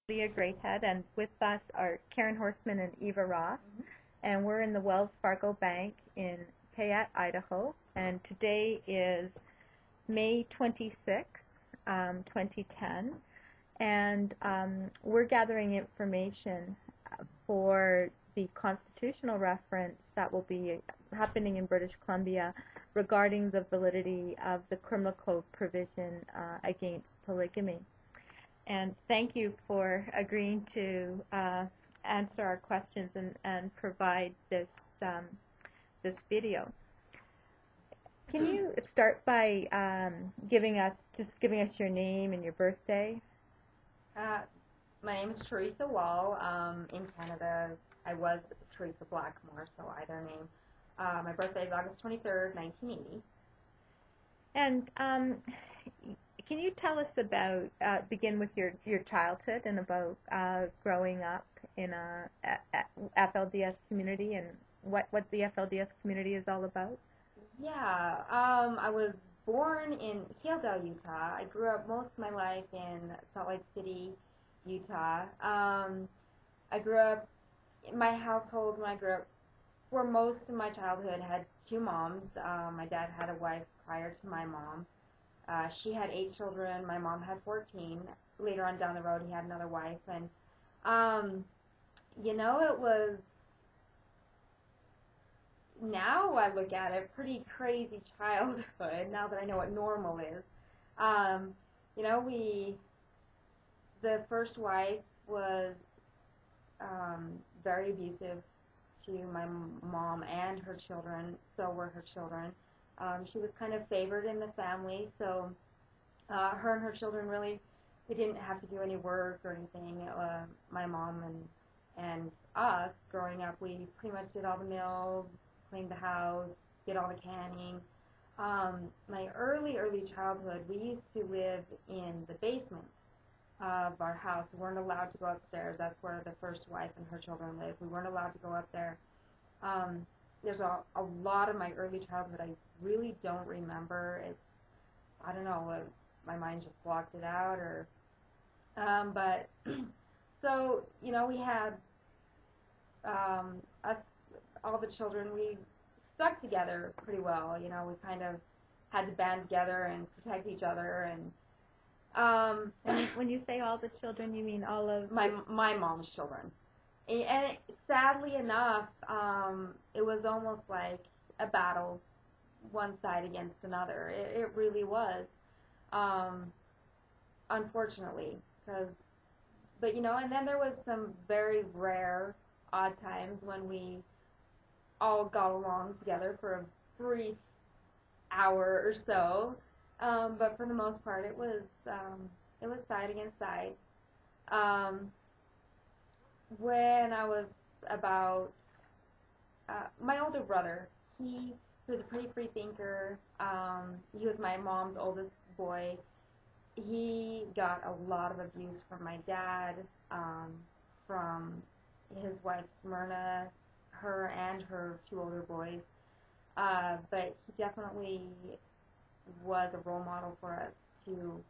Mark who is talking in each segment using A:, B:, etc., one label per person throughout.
A: Leah Greathead, and with us are Karen Horseman and Eva Ross. And we're in the Wells Fargo Bank in Payette, Idaho. And today is May 26, 2010. And we're gathering information for the constitutional reference that will be happening in British Columbia regarding the validity of the criminal code provision against polygamy. And thank you for agreeing to answer our questions and provide this this video. Can you start by giving us your name and your birthday?
B: My name is Theresa Wall. In Canada, I was Theresa Blackmore, so either name. My birthday is August 23rd, 1980.
A: And can you tell us about, begin with your childhood and about growing up in a FLDS community and what the FLDS community is all about?
B: Yeah, I was born in Haledale, Utah. I grew up most of my life in Salt Lake City, Utah. I grew up, in my household when I grew up, for most of my childhood, had two moms. My dad had a wife prior to my mom. She had 8 children. My mom had 14. Later on down the road, he had another wife. And, it was, now I look at it, pretty crazy childhood, now that I know what normal is. The first wife was very abusive to my mom and her children, so were her children. She was kind of favored in the family, so her and her children really, they didn't have to do any work or anything. My mom and us, growing up, we pretty much did all the meals, cleaned the house, did all the canning. My early childhood, we used to live in the basement of our house. We weren't allowed to go upstairs. That's where the first wife and her children lived. We weren't allowed to go up there. There's a lot of my early childhood I really don't remember. I don't know, my mind just blocked it out, or but so we had us, all the children, we stuck together pretty well. We kind of had to band together and protect each other. And
A: when you say all the children, you mean all of
B: my mom's children. And sadly enough, it was almost like a battle, one side against another. It really was, unfortunately. And then there was some very rare, odd times when we all got along together for a brief hour or so. But for the most part, it was side against side. When I was about, my older brother, he was a pretty free thinker. He was my mom's oldest boy. He got a lot of abuse from my dad, from his wife Smyrna, her and her 2 older boys. But he definitely was a role model for us to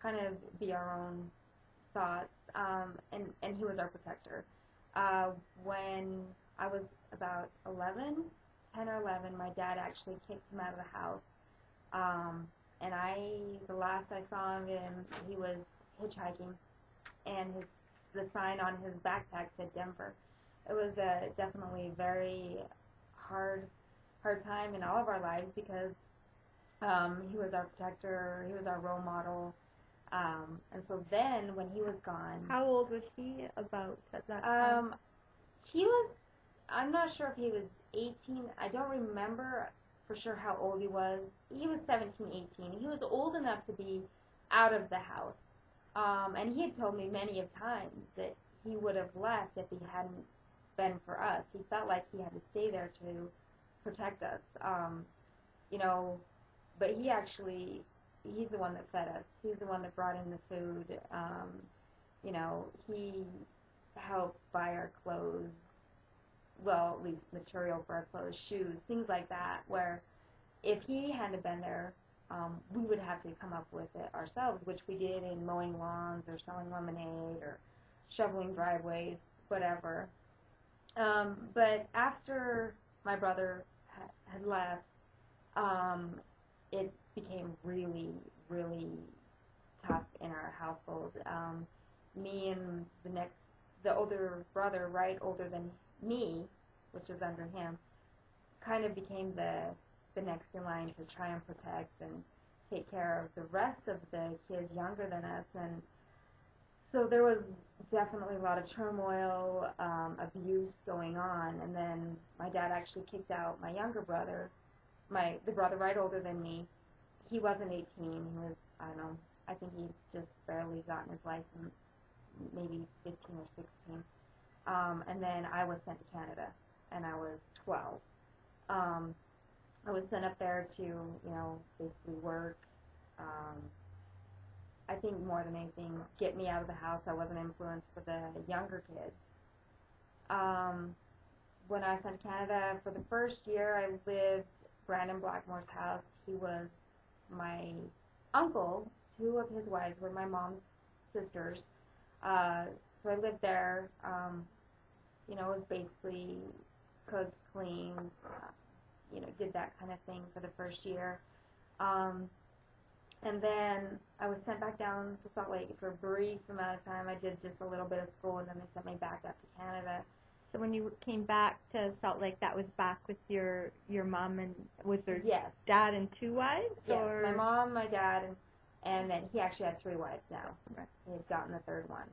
B: kind of be our own thoughts, and he was our protector. When I was about 10 or 11, my dad actually kicked him out of the house. And the last I saw of him, he was hitchhiking, and the sign on his backpack said Denver. It was definitely a very hard time in all of our lives, because he was our protector, he was our role model. And so then, when he was gone...
A: How old was he about at that time?
B: He was, I'm not sure if he was 18. I don't remember for sure how old he was. He was 17, 18. He was old enough to be out of the house. And he had told me many of times that he would have left if he hadn't been for us. He felt like he had to stay there to protect us. But he's the one that fed us. He's the one that brought in the food. He helped buy our clothes, well, at least material for our clothes, shoes, things like that, where if he hadn't been there, we would have to come up with it ourselves, which we did in mowing lawns or selling lemonade or shoveling driveways, whatever. But after my brother had left, it became really, really tough in our household. Me and the older brother, right older than me, which is under him, kind of became the next in line to try and protect and take care of the rest of the kids younger than us. And so there was definitely a lot of turmoil, abuse going on. And then my dad actually kicked out my younger brother, the brother right older than me. He wasn't 18. He was, I don't know, I think he just barely gotten his license, maybe 15 or 16. And then I was sent to Canada, and I was 12. I was sent up there to, basically work. I think more than anything, get me out of the house. I wasn't influenced for the younger kids. When I was sent to Canada, for the first year, I lived Brandon Blackmore's house. He was my uncle. Two of his wives were my mom's sisters. So I lived there. It was basically cooked, cleaned, did that kind of thing for the first year. And then I was sent back down to Salt Lake for a brief amount of time. I did just a little bit of school, and then they sent me back up to Canada.
A: So when you came back to Salt Lake, that was back with your mom, and was there dad and two wives?
B: Yes,
A: or?
B: My mom, my dad, and then he actually had three wives now. Right. He had gotten the third one.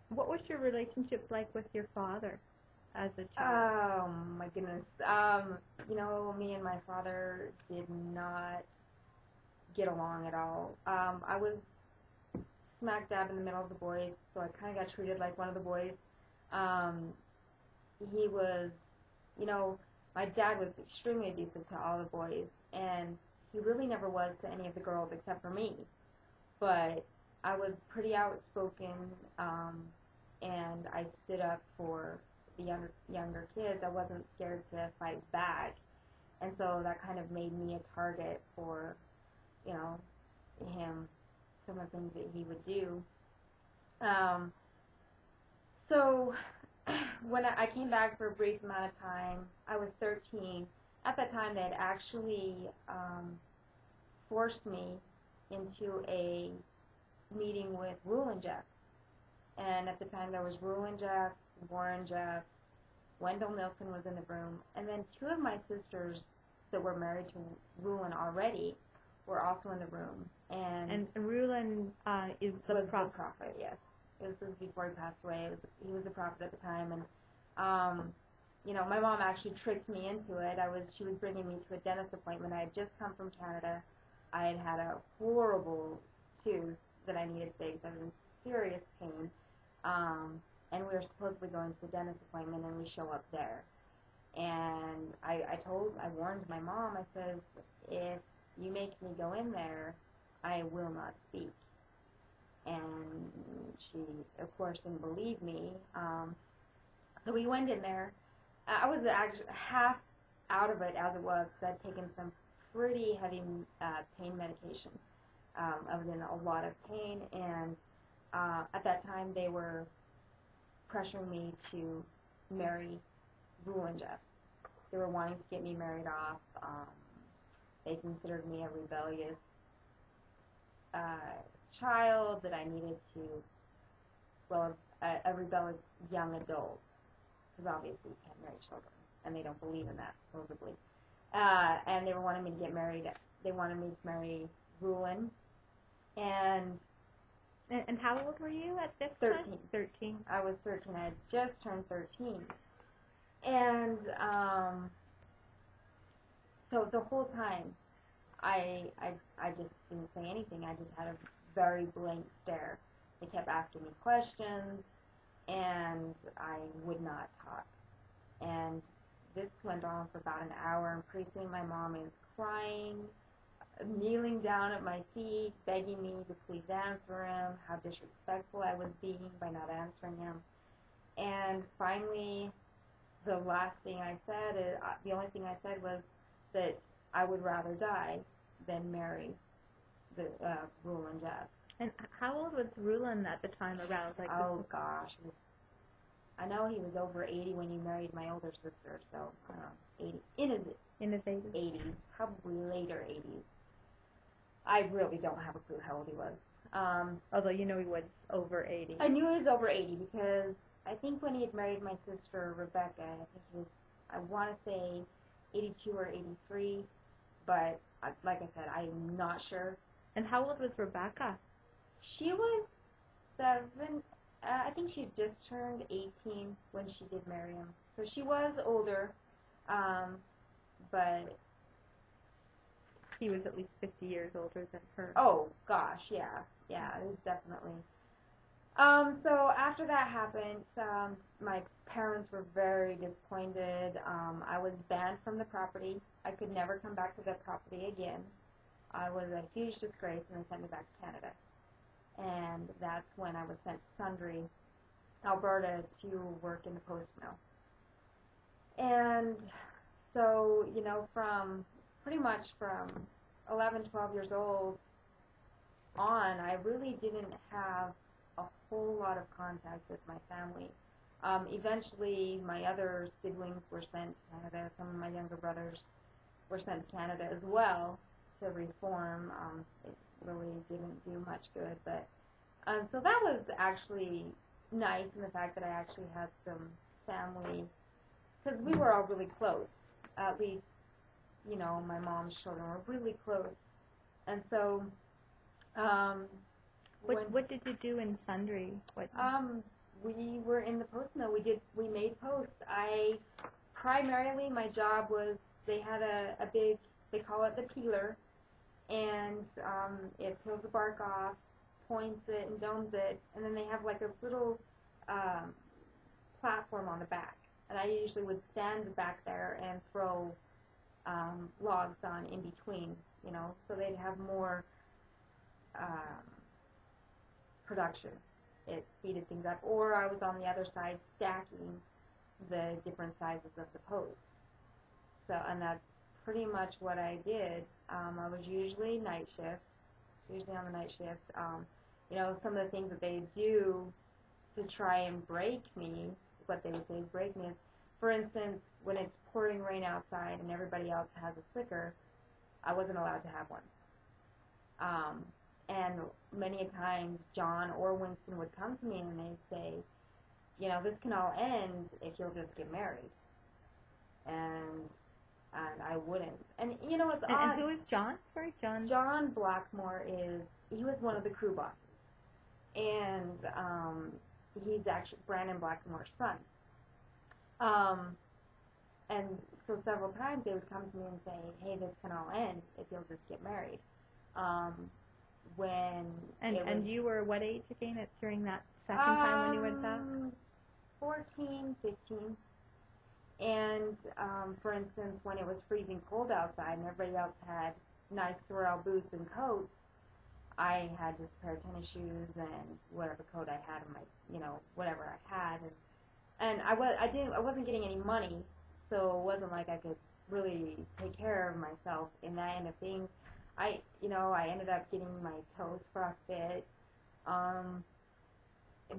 A: What was your relationship like with your father as a child?
B: Oh, my goodness. Me and my father did not get along at all. I was smack dab in the middle of the boys, so I kind of got treated like one of the boys. He was, my dad was extremely abusive to all the boys, and he really never was to any of the girls except for me. But I was pretty outspoken, and I stood up for the younger kids. I wasn't scared to fight back, and so that kind of made me a target for, him, some of the things that he would do. So when I came back for a brief amount of time, I was 13. At that time, they had actually forced me into a meeting with Rule and Jeff. And at the time, there was Rule and Jeff, Warren Jeff, Wendell Nilsson was in the room, and then two of my sisters that were married to Rulin already were also in the room. And
A: Rulin is the
B: prophet, yes. This was before he passed away. He was a prophet at the time, and my mom actually tricked me into it. She was bringing me to a dentist appointment. I had just come from Canada. I had had a horrible tooth that I needed fixed. I was in serious pain, and we were supposedly going to the dentist appointment, and we show up there. And I warned my mom. I said, if you make me go in there, I will not speak. And she, of course, didn't believe me. So we went in there. I was actually half out of it as it was, because I'd taken some pretty heavy pain medication. I was in a lot of pain, and at that time they were pressuring me to marry Rule and Jeff. They were wanting to get me married off. They considered me a rebellious child, that I needed to, a rebellious young adult, because obviously you can't marry children, and they don't believe in that, supposedly. And they were wanting me to get married. They wanted me to marry Rulin. And
A: how old were you at this
B: 13.
A: time? 13.
B: I was 13. I had just turned 13. And so the whole time, I just didn't say anything. I just had a very blank stare. They kept asking me questions, and I would not talk. And this went on for about an hour, and pretty soon my mom is crying, kneeling down at my feet, begging me to please answer him, how disrespectful I was being by not answering him. And finally, the only thing I said was that I would rather die than marry the Rule and Jeff.
A: And how old was Rulon at the time around? Like,
B: oh gosh, I know he was over 80 when he married my older sister, so I don't know, 80
A: in his 80s.
B: 80s, probably later 80s. I really don't have a clue how old he was.
A: Although you know he was over 80.
B: I knew he was over 80 because I think when he had married my sister Rebecca, I think he was, I want to say 82 or 83, but like I said, I'm not sure.
A: And how old was Rebecca?
B: She was 7. I think she just turned 18 when she did marry him. So she was older, but
A: he was at least 50 years older than her.
B: Oh gosh, yeah, it was definitely. So after that happened, my parents were very disappointed. I was banned from the property. I could never come back to the property again. I was a huge disgrace, and they sent me back to Canada. And that's when I was sent to Sundre, Alberta, to work in the post mill. And so, from pretty much from 11, 12 years old on, I really didn't have a whole lot of contact with my family. Eventually, my other siblings were sent to Canada. Some of my younger brothers were sent to Canada as well to reform. It really didn't do much good, but so that was actually nice in the fact that I actually had some family, because we were all really close. At least, my mom's children were really close, and so.
A: What did you do in Sundre?
B: We were in the post mill. We made posts. Primarily my job was, they had a big, they call it the peeler, and it peels the bark off, points it and domes it, and then they have like a little platform on the back, and I usually would stand back there and throw logs on in between, so they'd have more production. It speeded things up. Or I was on the other side stacking the different sizes of the posts. So, and that's pretty much what I did. I was usually on the night shift. Some of the things that they do to try and break me, what they would say is break me, is, for instance, when it's pouring rain outside and everybody else has a slicker, I wasn't allowed to have one. And many a times John or Winston would come to me and they'd say, this can all end if you'll just get married. And I wouldn't. And it's odd.
A: And who is John? Sorry, John.
B: John Blackmore he was one of the crew bosses. And he's actually Brandon Blackmore's son. And so several times they would come to me and say, hey, this can all end if you'll just get married. And
A: you were what age again during that second time when you went back?
B: 14, 15. And for instance, when it was freezing cold outside and everybody else had nice Sorel boots and coats, I had just a pair of tennis shoes and whatever coat I had in my, whatever I had, and I wasn't getting any money, so it wasn't like I could really take care of myself in that end of things. I ended up getting my toes frostbit,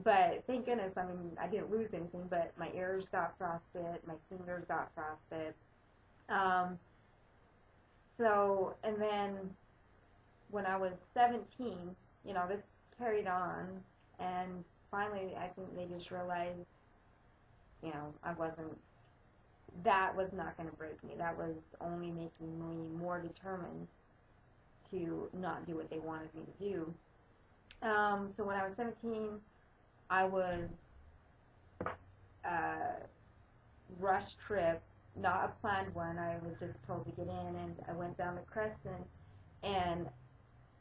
B: but thank goodness, I didn't lose anything, but my ears got frostbit, my fingers got frostbit. So, and then when I was 17, this carried on, and finally I think they just realized, that was not going to break me. That was only making me more determined to not do what they wanted me to do. So when I was 17, I was rush trip, not a planned one. I was just told to get in, and I went down to Crescent, and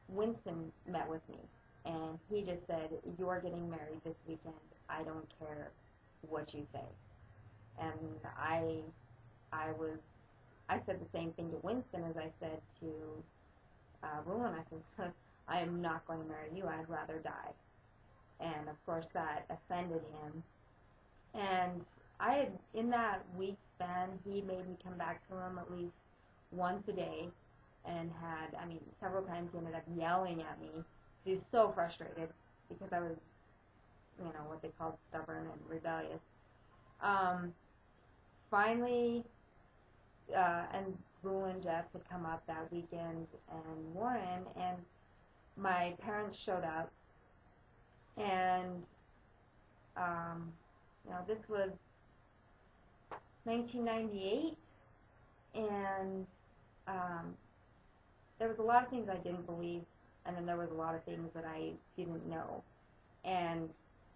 B: Winston met with me, and he just said, you're getting married this weekend. I don't care what you say. And I said the same thing to Winston as I said to Roland. I said, I am not going to marry you. I'd rather die. And of course that offended him. And in that week span, he made me come back to him at least once a day, and several times he ended up yelling at me She was so frustrated because I was, what they called stubborn and rebellious. Um, Finally, and Rule and Jeff had come up that weekend, and Warren, and my parents showed up, and this was 1998, and um, there was a lot of things I didn't believe, and then there was a lot of things that I didn't know, and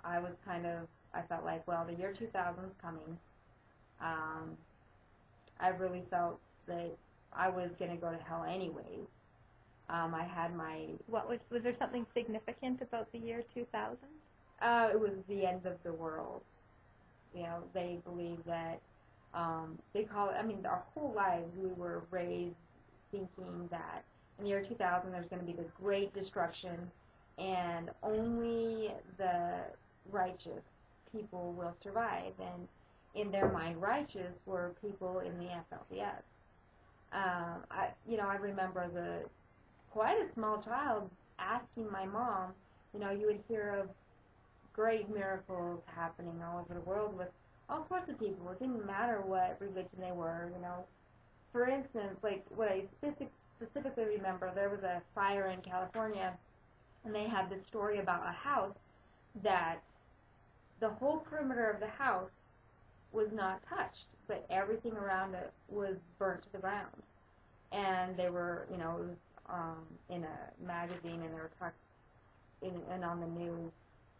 B: I felt like, well, the year 2000 is coming. I really felt that I was going to go to hell anyways. I had my...
A: Was there something significant about the year 2000?
B: It was the end of the world. They believe that, they call it, our whole lives we were raised thinking that in the year 2000 there's going to be this great destruction and only the righteous people will survive. And in their mind, righteous were people in the FLDS. I remember as quite a small child asking my mom, you would hear of great miracles happening all over the world with all sorts of people. It didn't matter what religion they were, For instance, like what I specifically remember, there was a fire in California, and they had this story about a house that the whole perimeter of the house was not touched, but everything around it was burnt to the ground. And they were, it was in a magazine, and they were talking, and on the news,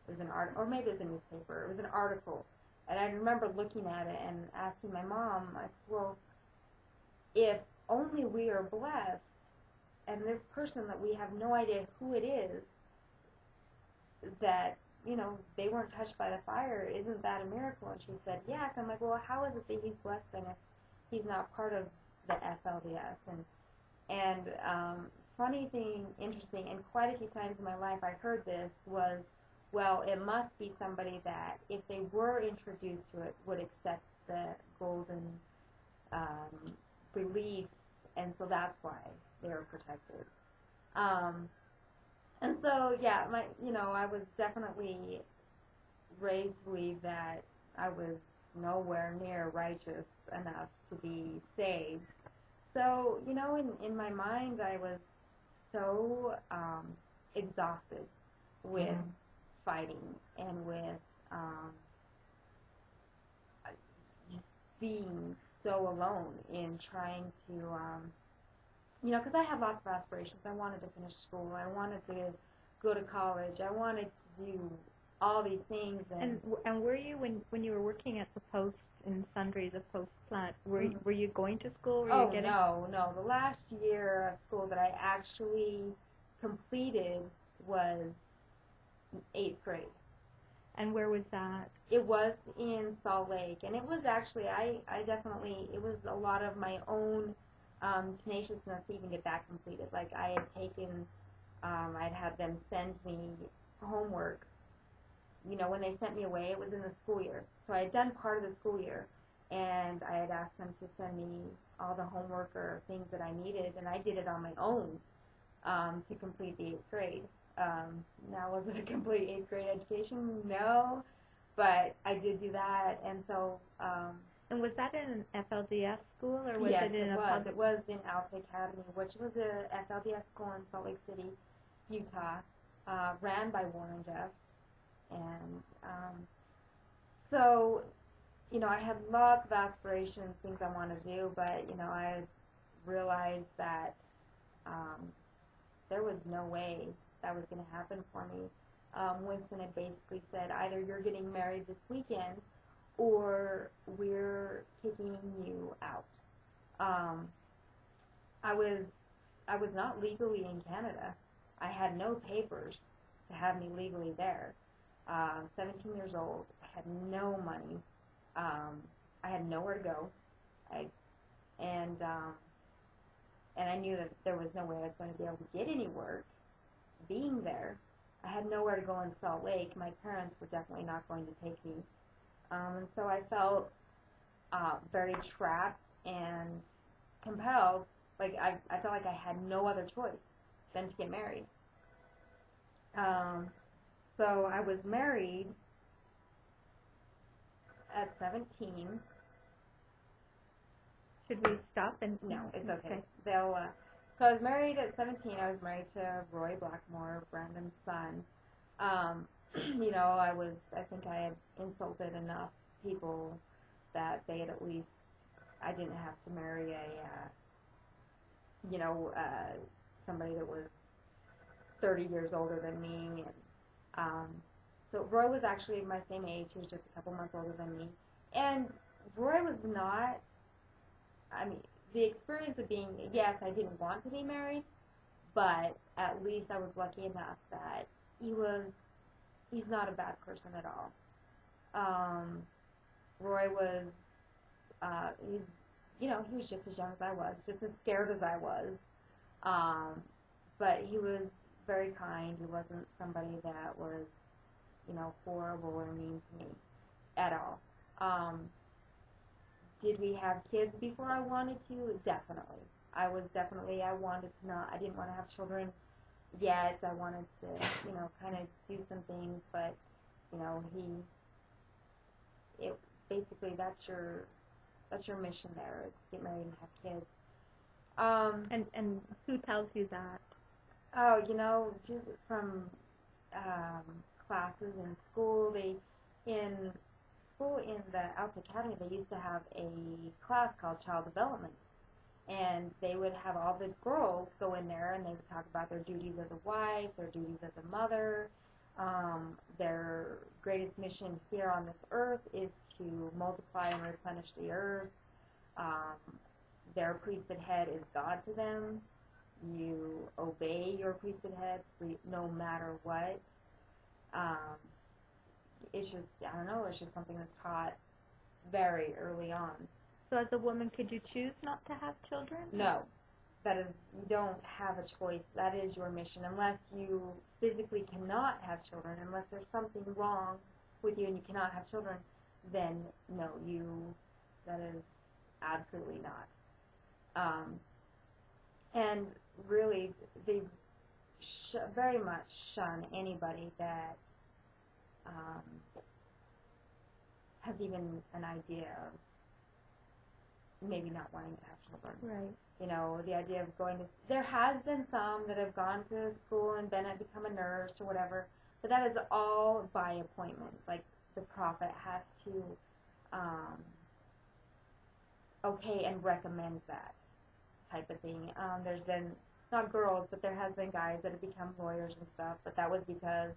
B: it was an article, or maybe it was a newspaper, it was an article. And I remember looking at it and asking my mom, I said, well, if only we are blessed, and this person that we have no idea who it is, that, they weren't touched by the fire, isn't that a miracle? And she said, yes. I'm like, well, how is it that he's blessed then if he's not part of the FLDS? And funny thing, interesting, and quite a few times in my life I heard this was, well, it must be somebody that, if they were introduced to it, would accept the golden beliefs, and so that's why they were protected. And so, yeah, I was definitely raised to believe that I was nowhere near righteous enough to be saved. So, in my mind, I was so exhausted with fighting and with just being so alone in trying to, because I had lots of aspirations. I wanted to finish school. I wanted to go to college. I wanted to do all these things.
A: And were you, when you were working at the Post in Sundre, the Post plant, were you going to school?
B: No. The last year of school that I actually completed was 8th grade.
A: And where was that?
B: It was in Salt Lake, and it was actually, it was a lot of my own tenaciousness to even get that completed. Like, I had taken, I'd had them send me homework. When they sent me away, it was in the school year. So I had done part of the school year, and I had asked them to send me all the homework or things that I needed, and I did it on my own to complete the 8th grade. Now, was it a complete 8th grade education? No, but I did do that, and so...
A: and was that in an FLDS school, or was
B: yes,
A: it in
B: it
A: a
B: was.
A: public?
B: It was in Alpha Academy, which was a FLDS school in Salt Lake City, Utah, ran by Warren Jeff. And so, I had lots of aspirations, things I wanted to do, but, I realized that there was no way that was going to happen for me. Winston had basically said, either you're getting married this weekend or we're kicking you out. I was not legally in Canada. I had no papers to have me legally there. 17 years old, I had no money, I had nowhere to go, and I knew that there was no way I was going to be able to get any work being there. I had nowhere to go in Salt Lake. My parents were definitely not going to take me, and so I felt very trapped and compelled. Like, I felt like I had no other choice than to get married. Um, so I was married at 17.
A: Should we stop and
B: No, it's okay. They'll. So I was married at 17. I was married to Roy Blackmore, Brandon's son. Um, I think I had insulted enough people that they had at least, I didn't have to marry somebody that was 30 years older than me. And so Roy was actually my same age. He was just a couple months older than me. And Roy was not, I mean, the experience of being, yes, I didn't want to be married, but at least I was lucky enough that he's not a bad person at all. Roy was, he was just as young as I was, just as scared as I was. But he was very kind. He wasn't somebody that was, horrible or mean to me at all. Did we have kids before I wanted to? Definitely. I wanted to not, I didn't want to have children yet. I wanted to, kind of do some things, but, basically that's your mission there, is get married and have kids.
A: And who tells you that?
B: Oh, just from classes in school. In school in the Alta Academy, they used to have a class called Child Development, and they would have all the girls go in there and they would talk about their duties as a wife, their duties as a mother. Their greatest mission here on this earth is to multiply and replenish the earth. Their priesthood head is God to them. You obey your priesthood head no matter what. It's just, I don't know, it's just something that's taught very early on.
A: So as a woman, could you choose not to have children?
B: No. That is, you don't have a choice. That is your mission. Unless you physically cannot have children, unless there's something wrong with you and you cannot have children, then no, that is absolutely not. And really, they very much shun anybody that has even an idea of maybe not wanting to have children.
A: Right.
B: The idea of going to, there has been some that have gone to school and become a nurse or whatever, but that is all by appointment. Like, the prophet has to okay and recommend that type of thing. There's been, not girls, but there has been guys that have become lawyers and stuff, but that was because,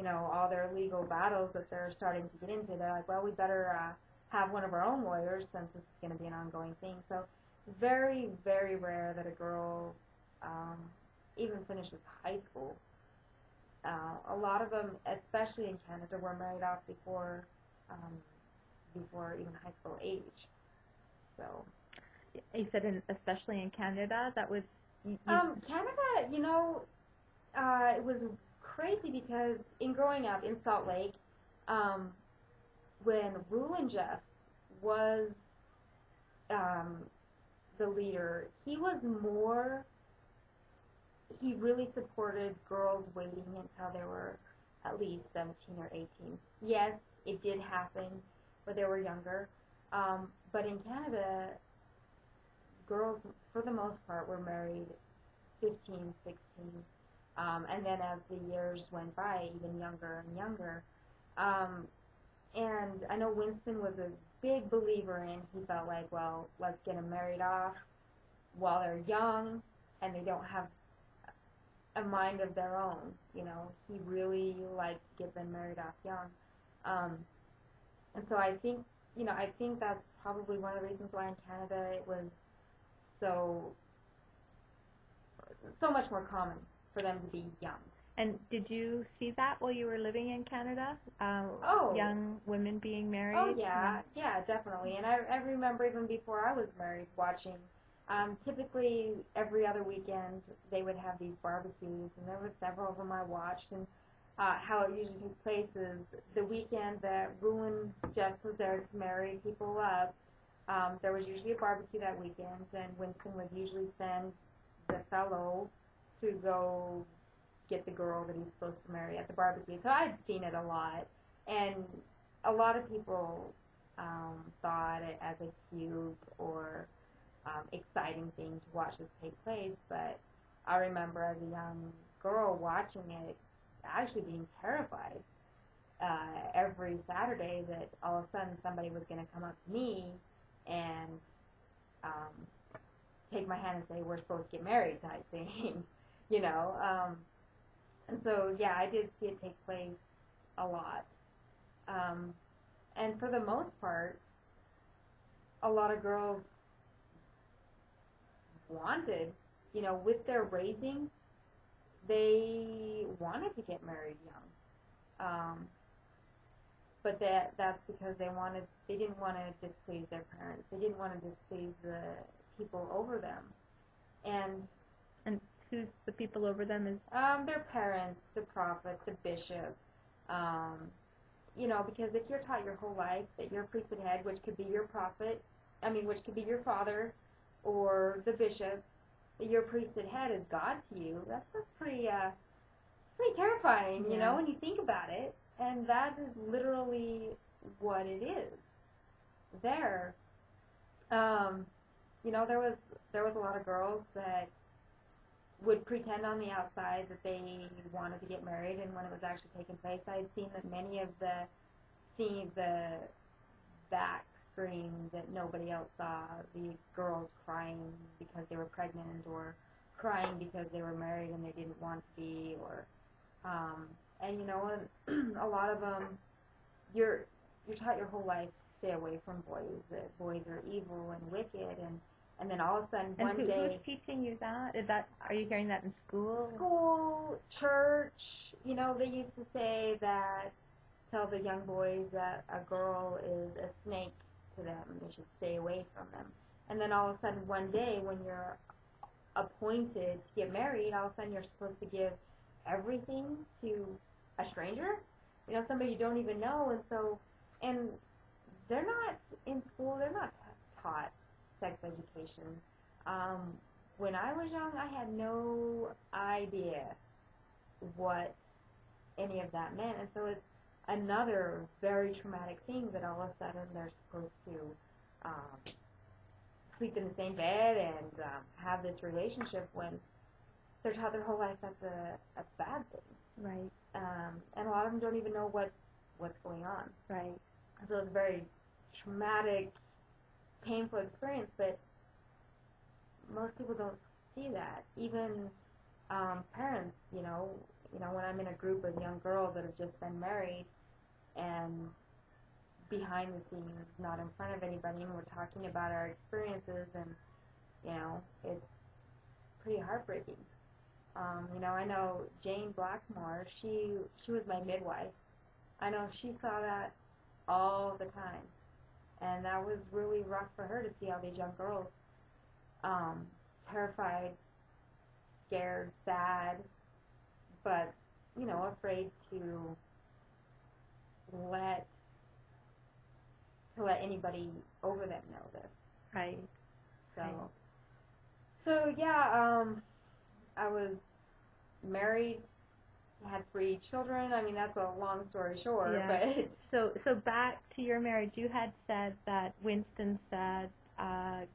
B: all their legal battles that they're starting to get into, they're like, well, we better have one of our own lawyers since this is going to be an ongoing thing. So very, very rare that a girl even finishes high school. A lot of them, especially in Canada, were married off before even high school age. So
A: you said, especially in Canada, that was.
B: Canada, it was crazy because in growing up in Salt Lake, when Rule and Just was the leader, he really supported girls waiting until they were at least 17 or 18. Yes, it did happen, but they were younger. But in Canada, girls, for the most part, were married 15, 16. And then as the years went by, even younger and younger. And I know Winston was a big believer in, he felt like, well, let's get them married off while they're young and they don't have a mind of their own. He really liked to get them married off young. And so I think that's probably one of the reasons why in Canada it was so much more common for them to be young.
A: And did you see that while you were living in Canada? Young women being married?
B: Oh, yeah, definitely. And I remember even before I was married watching, typically every other weekend they would have these barbecues, and there were several of them I watched. And how it usually took place is the weekend that Ruin Jess was there to marry people up, there was usually a barbecue that weekend, and Winston would usually send the fellow to go get the girl that he's supposed to marry at the barbecue. So I'd seen it a lot, and a lot of people thought it as a cute or exciting thing to watch this take place. But I remember as a young girl watching it, actually being terrified every Saturday that all of a sudden somebody was going to come up to me and um, take my hand and say, we're supposed to get married type thing, you know. And so, yeah, I did see it take place a lot. And for the most part, a lot of girls wanted, you know, with their raising, they wanted to get married young. But that's because they didn't want to displease their parents. They didn't want to displease the people over them. And
A: who's the people over them is?
B: Their parents, the prophet, the bishop. You know, because if you're taught your whole life that your priesthood head, which could be your prophet, which could be your father, or the bishop, that your priesthood head is God to you, that's pretty terrifying, you know, when you think about it. And that is literally what it is. There, you know, there was a lot of girls that would pretend on the outside that they wanted to get married, and when it was actually taking place, I had seen that many of the back screen that nobody else saw, the girls crying because they were pregnant, or crying because they were married and they didn't want to be, or and you know, a lot of them, you're taught your whole life to stay away from boys, that boys are evil and wicked, and then all of a sudden one day.
A: Who's teaching you that? Are you hearing that in school?
B: School, church, you know, they used to say that, tell the young boys that a girl is a snake to them, they should stay away from them. And then all of a sudden one day when you're appointed to get married, all of a sudden you're supposed to give everything to a stranger, you know, somebody you don't even know. And they're not in school, they're not taught sex education. When I was young, I had no idea what any of that meant, and so it's another very traumatic thing that all of a sudden they're supposed to sleep in the same bed and have this relationship when they're taught their whole life that's a bad thing.
A: Right.
B: And a lot of them don't even know what's going on.
A: Right.
B: So it's a very traumatic, painful experience, but most people don't see that. Even parents, you know, when I'm in a group of young girls that have just been married and behind the scenes, not in front of anybody, and we're talking about our experiences, and, you know, it's pretty heartbreaking. You know, I know Jane Blackmore, she was my midwife. I know she saw that all the time. And that was really rough for her to see all these young girls terrified, scared, sad, but, you know, afraid to let anybody over them know this.
A: Right.
B: So yeah, I was married, had 3 children. I mean, that's a long story short.
A: Yeah.
B: But
A: so back to your marriage, you had said that Winston said,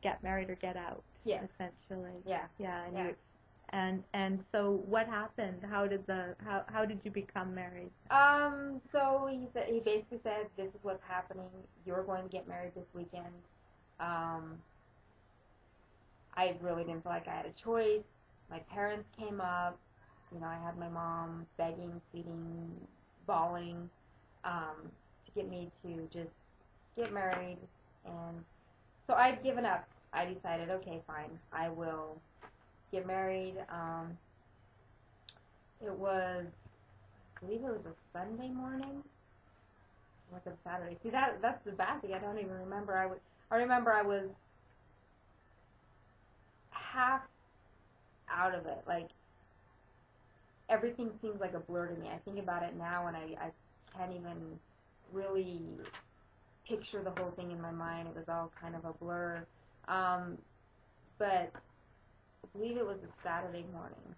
A: "Get married or get out."
B: Yes.
A: Essentially.
B: Yeah.
A: Yeah. And
B: Yeah.
A: and so what happened? How did you become married?
B: So he basically said, "This is what's happening. You're going to get married this weekend." I really didn't feel like I had a choice. My parents came up. You know, I had my mom begging, pleading, bawling to get me to just get married. And so I'd given up. I decided, okay, fine, I will get married. I believe it was a Sunday morning. Or was it a Saturday? See, that's the bad thing. I don't even remember. I remember I was half out of it. Like, everything seems like a blur to me. I think about it now, and I can't even really picture the whole thing in my mind. It was all kind of a blur. But I believe it was a Saturday morning.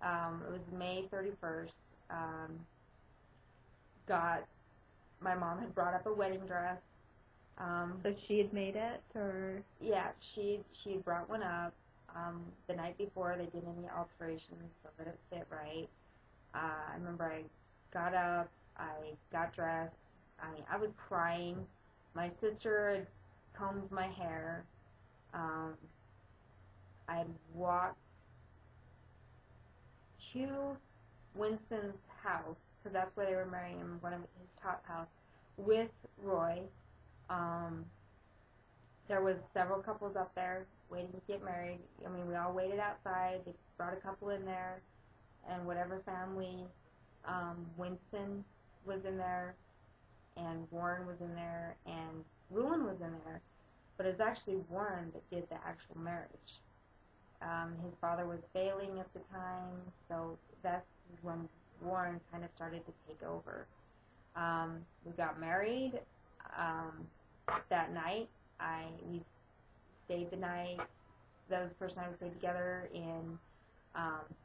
B: It was May 31st. My mom had brought up a wedding dress.
A: So she had made it, or?
B: Yeah, she had brought one up. The night before, they did any alterations so that it fit right. I remember I got up, I got dressed. I was crying. My sister had combed my hair. I had walked to Winston's house, because that's where they were marrying him, one of his top house, with Roy. There was several couples up there waiting to get married. I mean, we all waited outside. They brought a couple in there, and whatever family, Winston was in there, and Warren was in there, and Ruin was in there. But it was actually Warren that did the actual marriage. His father was failing at the time, so that's when Warren kind of started to take over. We got married that night. We stayed the night. That was the first night we stayed together in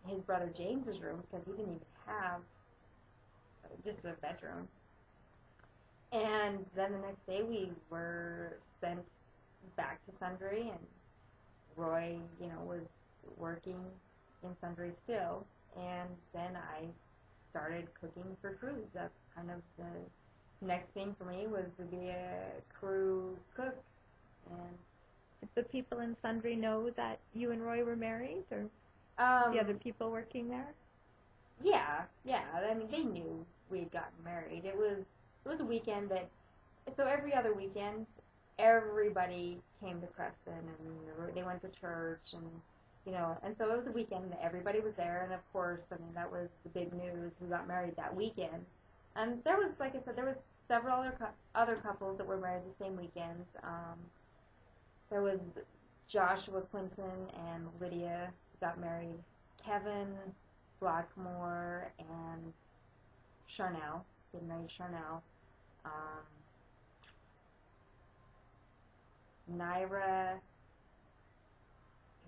B: his brother James's room, because he didn't even have just a bedroom. And then the next day we were sent back to Sundre, and Roy, was working in Sundre still. And then I started cooking for crews. That's kind of the next thing for me, was to be a crew cook. And
A: did the people in Sundre know that you and Roy were married, or the other people working there?
B: Yeah. I mean, they knew we had gotten married. It was a weekend so every other weekend, everybody came to Creston, and they went to church, and and so it was a weekend, and everybody was there, and of course, I mean, that was the big news. We got married that weekend, and there was, like I said, there was several other couples that were married the same weekend. There was Joshua Clinton and Lydia got married. Kevin Blackmore and Charnel get married. Charnel. Naira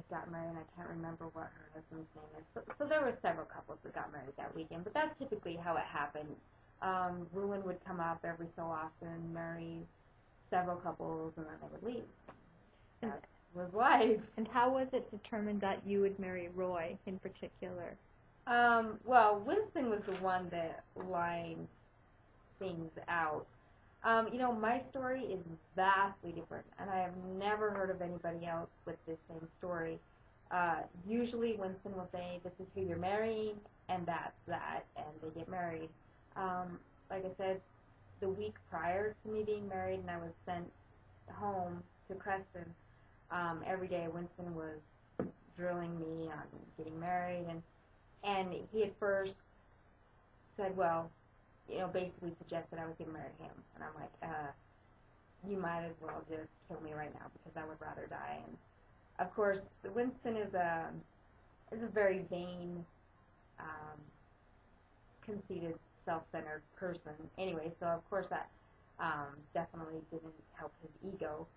B: got married, and I can't remember what her husband's name is. So there were several couples that got married that weekend, but that's typically how it happened. Ruin would come up every so often, marry several couples, and then they would leave. That was life.
A: And how was it determined that you would marry Roy in particular?
B: Well, Winston was the one that lined things out. My story is vastly different, and I have never heard of anybody else with this same story. Usually Winston will say, this is who you're marrying, and that's that, and they get married. Like I said, the week prior to me being married, and I was sent home to Creston, every day Winston was drilling me on getting married, and he at first said, well, basically suggested I was going to marry him. And I'm like, you might as well just kill me right now, because I would rather die. And of course, Winston is a very vain, conceited, self-centered person. Anyway, so of course that definitely didn't help his ego.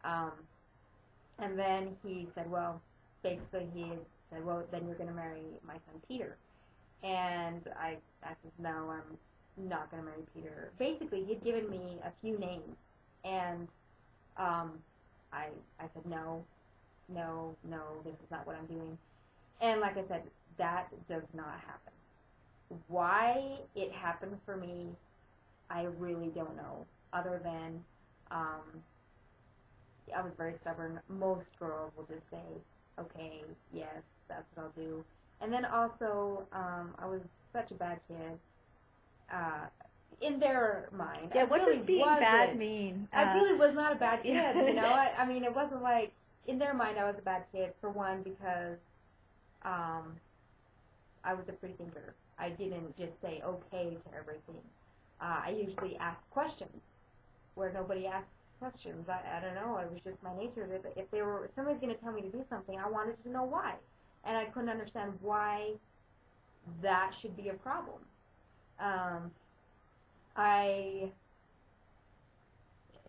B: And then he said, well, basically he said, well, then you're going to marry my son Peter. And I said, no, I'm not going to marry Peter. Basically, he'd given me a few names, and I said, no, this is not what I'm doing. And like I said, that does not happen. Why it happened for me, I really don't know, other than I was very stubborn. Most girls will just say, okay, yes, that's what I'll do. And then also, I was such a bad kid. In their mind.
A: Yeah, what does being bad mean?
B: I really was not a bad kid, I mean, it wasn't like, in their mind I was a bad kid, for one, because I was a free thinker. I didn't just say okay to everything. I usually asked questions where nobody asks questions. I don't know, it was just my nature. If somebody's going to tell me to do something, I wanted to know why. And I couldn't understand why that should be a problem.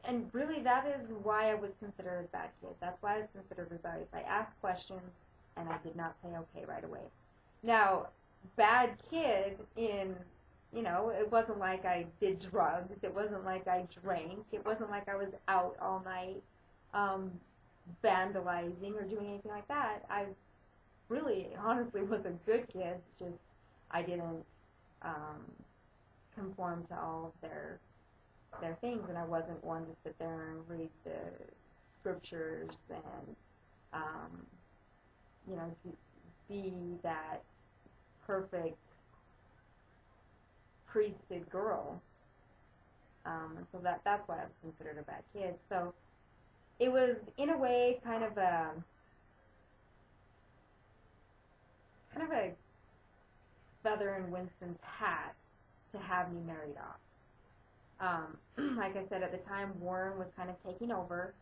B: And really that is why I was considered a bad kid. That's why I was considered rebellious. I asked questions, and I did not say okay right away. Now, bad kid in, you know, it wasn't like I did drugs. It wasn't like I drank. It wasn't like I was out all night um, vandalizing or doing anything like that. I really, honestly, was a good kid. Just I didn't um, conform to all of their things, and I wasn't one to sit there and read the scriptures and um, you know be that perfect priested girl. And so that's why I was considered a bad kid. So it was in a way kind of a feather in Winston's hat to have me married off. Like I said, at the time, Warren was kind of taking over.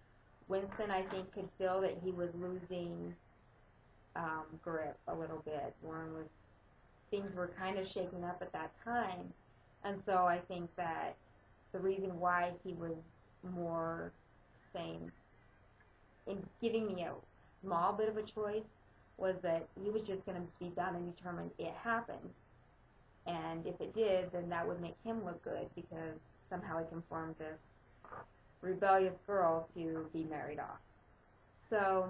B: Winston, I think, could feel that he was losing grip a little bit. Things were kind of shaking up at that time. And so I think that the reason why he was more saying, in giving me a small bit of a choice, was that he was just going to be done and determined it happened. And if it did, then that would make him look good because somehow he conformed this rebellious girl to be married off. So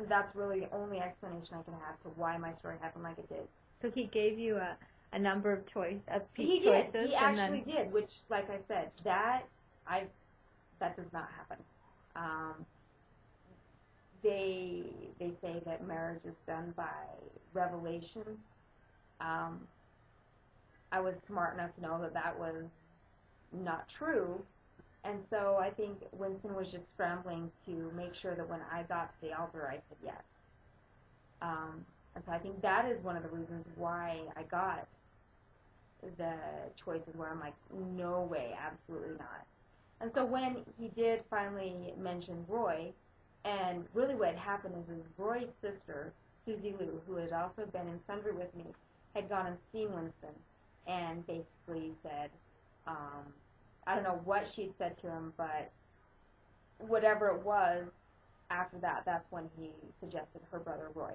B: that's really the only explanation I can have to why my story happened like it did.
A: So he gave you a number of choices.
B: He did. He actually did. Which, like I said, that does not happen. They say that marriage is done by revelation. I was smart enough to know that that was not true. And so I think Winston was just scrambling to make sure that when I got to the altar, I said yes. And so I think that is one of the reasons why I got the choices where I'm like, no way, absolutely not. And so when he did finally mention Roy, and really what happened is Roy's sister, Susie Lou, who had also been in Sundry with me, had gone and seen Winston and basically said, I don't know what she'd said to him, but whatever it was, after that, that's when he suggested her brother Roy.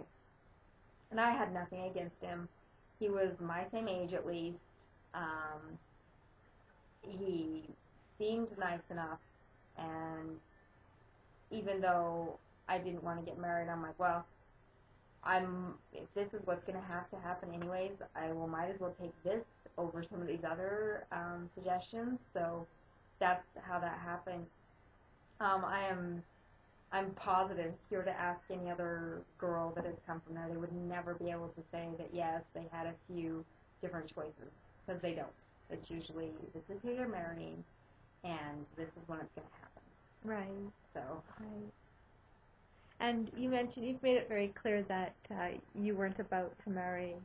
B: And I had nothing against him. He was my same age at least. He seemed nice enough, and even though I didn't want to get married, I'm like, well, if this is what's going to have to happen anyways, might as well take this over some of these other suggestions. So that's how that happened. I'm positive, if you were to ask any other girl that has come from there, they would never be able to say that yes, they had a few different choices, because they don't. It's usually, this is who you're marrying, and this is when it's going to happen.
A: Right.
B: So.
A: Right. And you mentioned, you've made it very clear that you weren't about to marry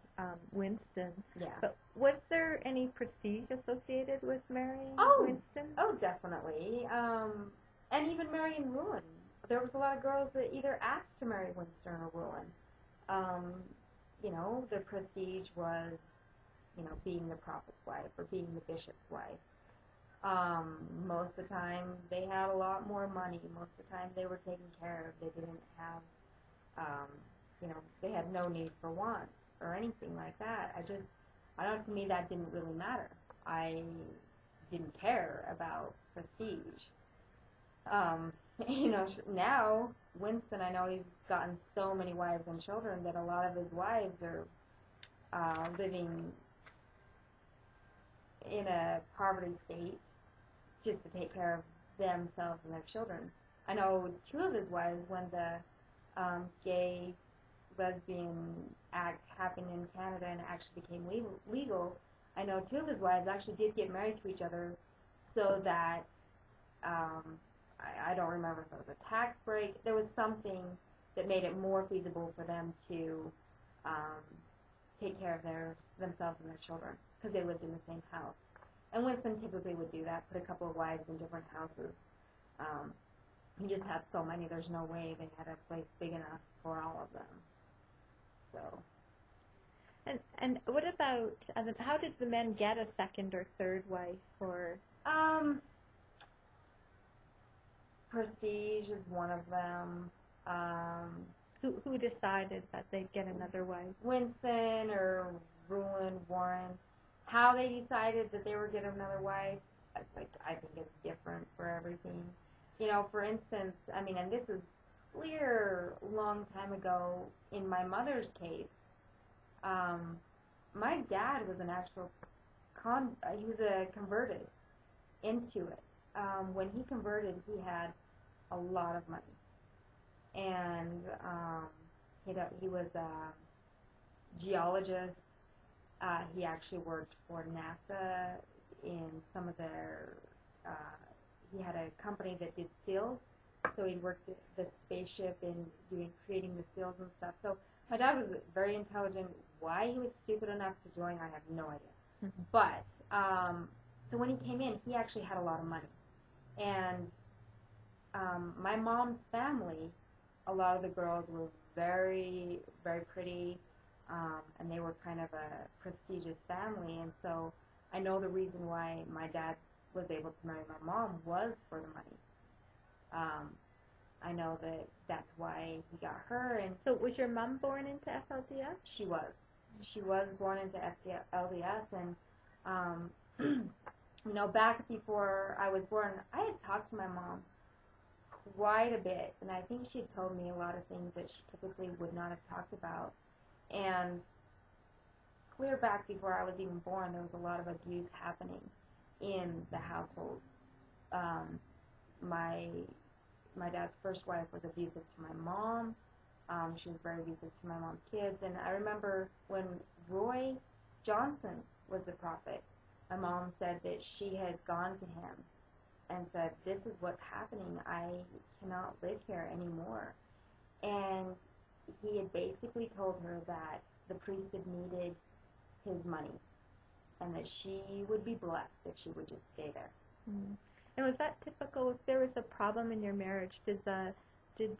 A: Winston.
B: Yeah.
A: But was there any prestige associated with marrying Winston?
B: Oh, definitely. And even marrying Ruin. There was a lot of girls that either asked to marry Winston or Ruin. You know, their prestige was, you know, being the prophet's wife or being the bishop's wife. Most of the time, they had a lot more money. Most of the time, they were taken care of. They didn't have, you know, they had no need for wants or anything like that. I don't know, to me, that didn't really matter. I didn't care about prestige. You know, now, Winston, I know he's gotten so many wives and children that a lot of his wives are living in a poverty state just to take care of themselves and their children. I know two of his wives, when the gay lesbian act happened in Canada and it actually became legal, I know two of his wives actually did get married to each other so that I don't remember if it was a tax break. There was something that made it more feasible for them to take care of themselves and their children because they lived in the same house. And Winston typically would do that, put a couple of wives in different houses. He just had so many, there's no way they had a place big enough for all of them. So.
A: And what about, how did the men get a second or third wife? Or
B: Prestige is one of them.
A: Who decided that they'd get another wife?
B: Winston or Rulon, Warren, how they decided that they were getting another wife, I think it's different for everything. You know, for instance, I mean, and this is clear a long time ago in my mother's case. My dad was an actual he was a converted into it. When he converted, he had a lot of money, and he was a geologist. He actually worked for NASA in some of their. He had a company that did seals, so he worked at the spaceship in creating the seals and stuff. So my dad was very intelligent. Why he was stupid enough to join, I have no idea.
A: Mm-hmm.
B: But so when he came in, he actually had a lot of money, and my mom's family, a lot of the girls were very, very pretty, and they were kind of a prestigious family, and so I know the reason why my dad was able to marry my mom was for the money. I know that that's why he got her. And
A: so was your mom born into FLDS?
B: She was. She was born into FLDS, and you know, back before I was born, I had talked to my mom quite a bit, and I think she had told me a lot of things that she typically would not have talked about. And clear back before I was even born, there was a lot of abuse happening in the household. My dad's first wife was abusive to my mom. She was very abusive to my mom's kids. And I remember when Roy Johnson was the prophet, my mom said that she had gone to him and said, "This is what's happening. I cannot live here anymore." And he had basically told her that the priesthood needed his money and that she would be blessed if she would just stay there.
A: Mm-hmm. And was that typical? If there was a problem in your marriage, did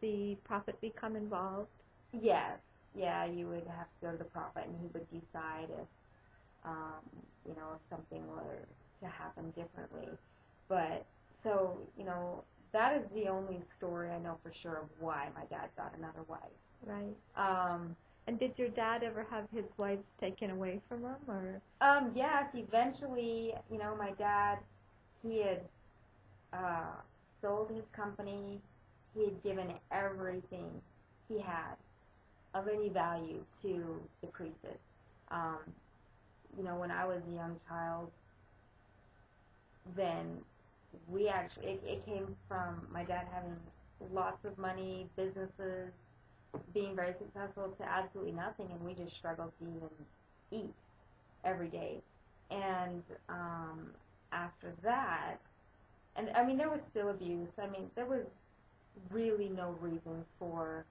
A: the prophet become involved?
B: Yes. Yeah, you would have to go to the prophet, and he would decide if, you know, if something were to happen differently. But, so, you know, that is the only story I know for sure of why my dad got another wife.
A: Right. And did your dad ever have his wives taken away from him, or?
B: Yes, eventually, you know, my dad, he had sold his company. He had given everything he had of any value to the priesthood. You know, when I was a young child, then we actually, it came from my dad having lots of money, businesses, being very successful, to absolutely nothing, and we just struggled to even eat every day. And after that, and I mean, there was still abuse. I mean, there was really no reason for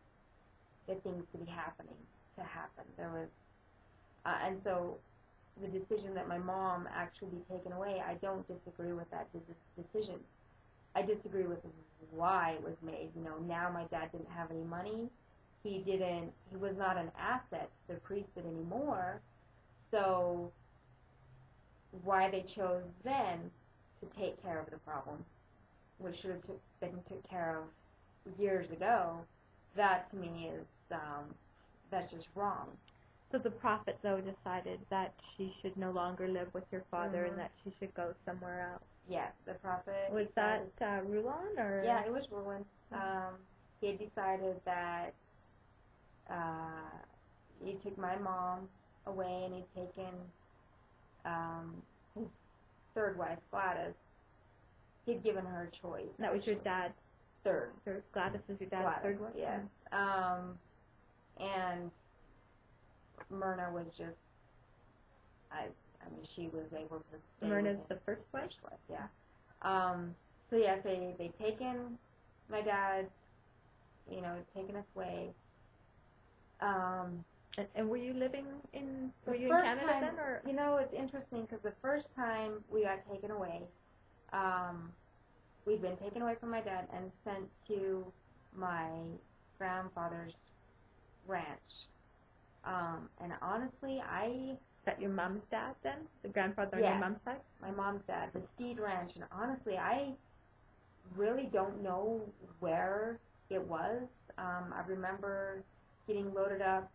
B: the things to be happening to happen. There was, and so the decision that my mom actually be taken away, I don't disagree with that decision. I disagree with why it was made. You know, now my dad didn't have any money. He was not an asset to the priesthood anymore. So why they chose then to take care of the problem, which should have been took care of years ago, that to me is, that's just wrong.
A: So the prophet, though, decided that she should no longer live with your father, mm-hmm. and that she should go somewhere else.
B: Yeah, the prophet.
A: Was that Rulon, or?
B: Yeah, it was Rulon. He had decided that he took my mom away, and he'd taken his third wife, Gladys. He'd given her a choice.
A: That was your dad's
B: third.
A: Gladys was your dad's third wife?
B: Yes. And Myrna was just, I mean, she was able to stay.
A: Myrna's the first wife?
B: First wife, yeah. So yes, they taken my dad, you know, taken us away.
A: And were you living in, were you in Canada
B: time,
A: then, or?
B: You know, it's interesting, because the first time we got taken away, we'd been taken away from my dad and sent to my grandfather's ranch. And honestly, Is
A: that your mom's dad then? The grandfather on
B: yes,
A: your mom's side?
B: My mom's dad, the Steed Ranch. And honestly, I really don't know where it was. I remember getting loaded up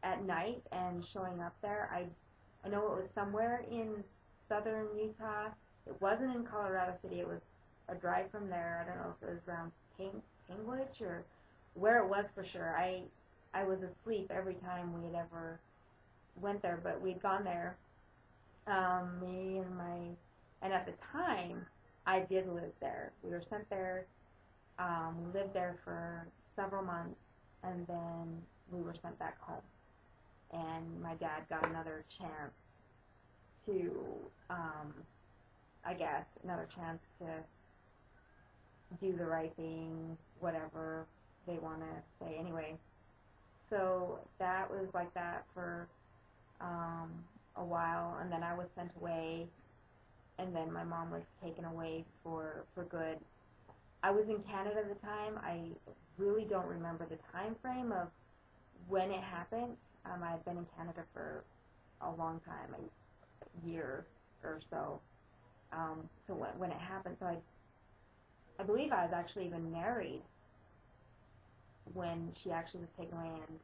B: at night and showing up there. I know it was somewhere in southern Utah. It wasn't in Colorado City. It was a drive from there. I don't know if it was around Pingwich or where it was for sure. I was asleep every time we had ever went there, but we'd gone there. Me and at the time, I did live there. We were sent there. We lived there for several months, and then we were sent back home. And my dad got another chance to, I guess, another chance to do the right thing, whatever they want to say anyway. So that was like that for a while, and then I was sent away, and then my mom was taken away for good. I was in Canada at the time. I really don't remember the time frame of when it happened. I've been in Canada for a long time, a year or so. So when it happened, so I believe I was actually even married when she actually was taken away and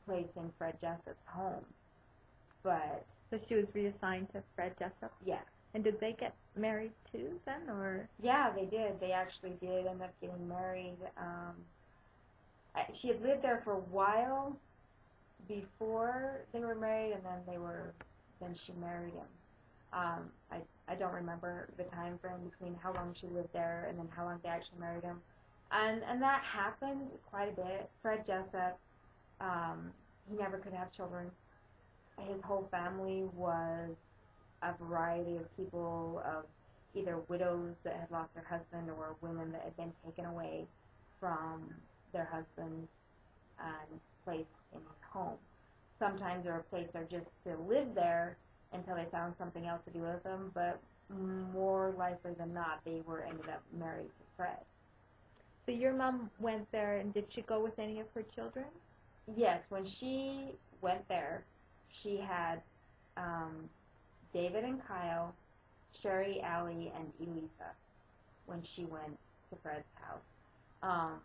B: placed in Fred Jessup's home. But
A: So she was reassigned to Fred Jessup?
B: yeah.
A: And did they get married too then, or?
B: Yeah, they did. They actually did end up getting married. She had lived there for a while before they were married, and then she married him. I don't remember the time frame between how long she lived there and then how long they actually married him. And that happened quite a bit. Fred Jessup, he never could have children. His whole family was a variety of people, of either widows that had lost their husband or women that had been taken away from their husbands and placed in his home. Sometimes they were placed there just to live there until they found something else to do with them, but more likely than not, they were ended up married to Fred.
A: So your mom went there, and did she go with any of her children?
B: Yes, when she went there, she had David and Kyle, Sherry, Allie, and Elisa when she went to Fred's house.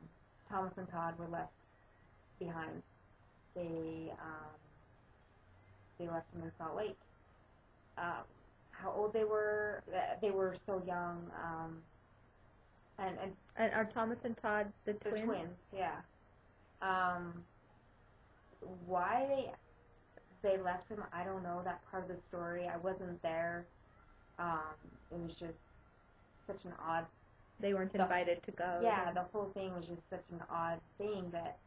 B: Thomas and Todd were left behind. They left them in Salt Lake. How old they were so young.
A: And are Thomas and Todd the twins?
B: They're twins, yeah. Why they left him, I don't know that part of the story. I wasn't there. It was just such an odd.
A: They weren't invited to go.
B: Yeah, the whole thing was just such an odd thing that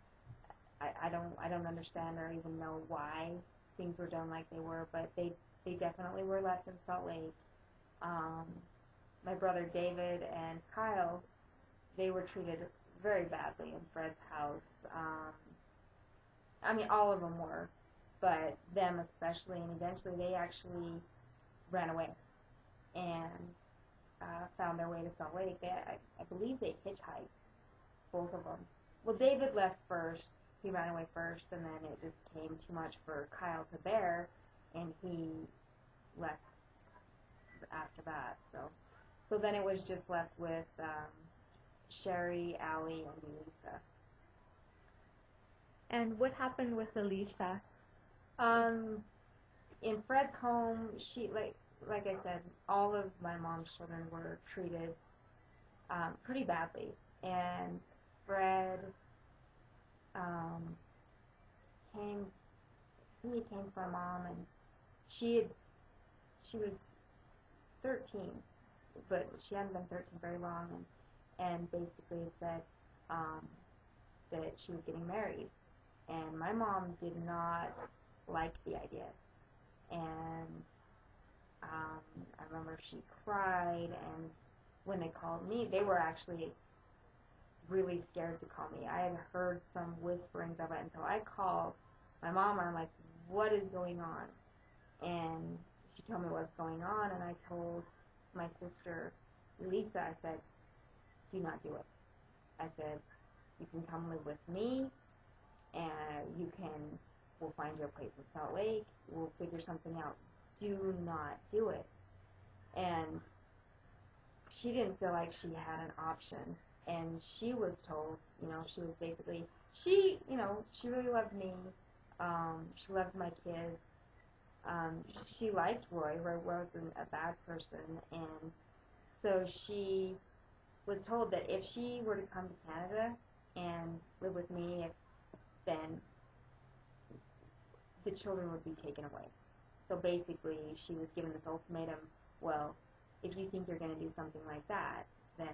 B: I don't understand or even know why things were done like they were. But they definitely were left in Salt Lake. My brother David and Kyle, they were treated very badly in Fred's house. I mean, all of them were, but them especially, and eventually they actually ran away and found their way to Salt Lake. I believe they hitchhiked, both of them. Well, David left first. He ran away first, and then it just came too much for Kyle to bear, and he left after that. So then it was just left with Sherry, Allie, and Lisa.
A: And what happened with Elisa?
B: In Fred's home, she like I said, all of my mom's children were treated pretty badly, and Fred came. He came to my mom, and she was 13, but she hadn't been 13 very long, and basically said that she was getting married, and my mom did not like the idea, and I remember she cried, and when they called me, they were actually really scared to call me. I had heard some whisperings of it until I called my mom, and I'm like, what is going on? And she told me what's going on, and I told my sister Lisa, I said, do not do it. I said, you can come live with me, and we'll find you a place in Salt Lake, we'll figure something out. Do not do it. And she didn't feel like she had an option. and she was told, she was basically, she really loved me. She loved my kids. She liked Roy. Roy wasn't a bad person, and so she was told that if she were to come to Canada and live with me, then the children would be taken away. So basically, she was given this ultimatum, well, if you think you're going to do something like that, then,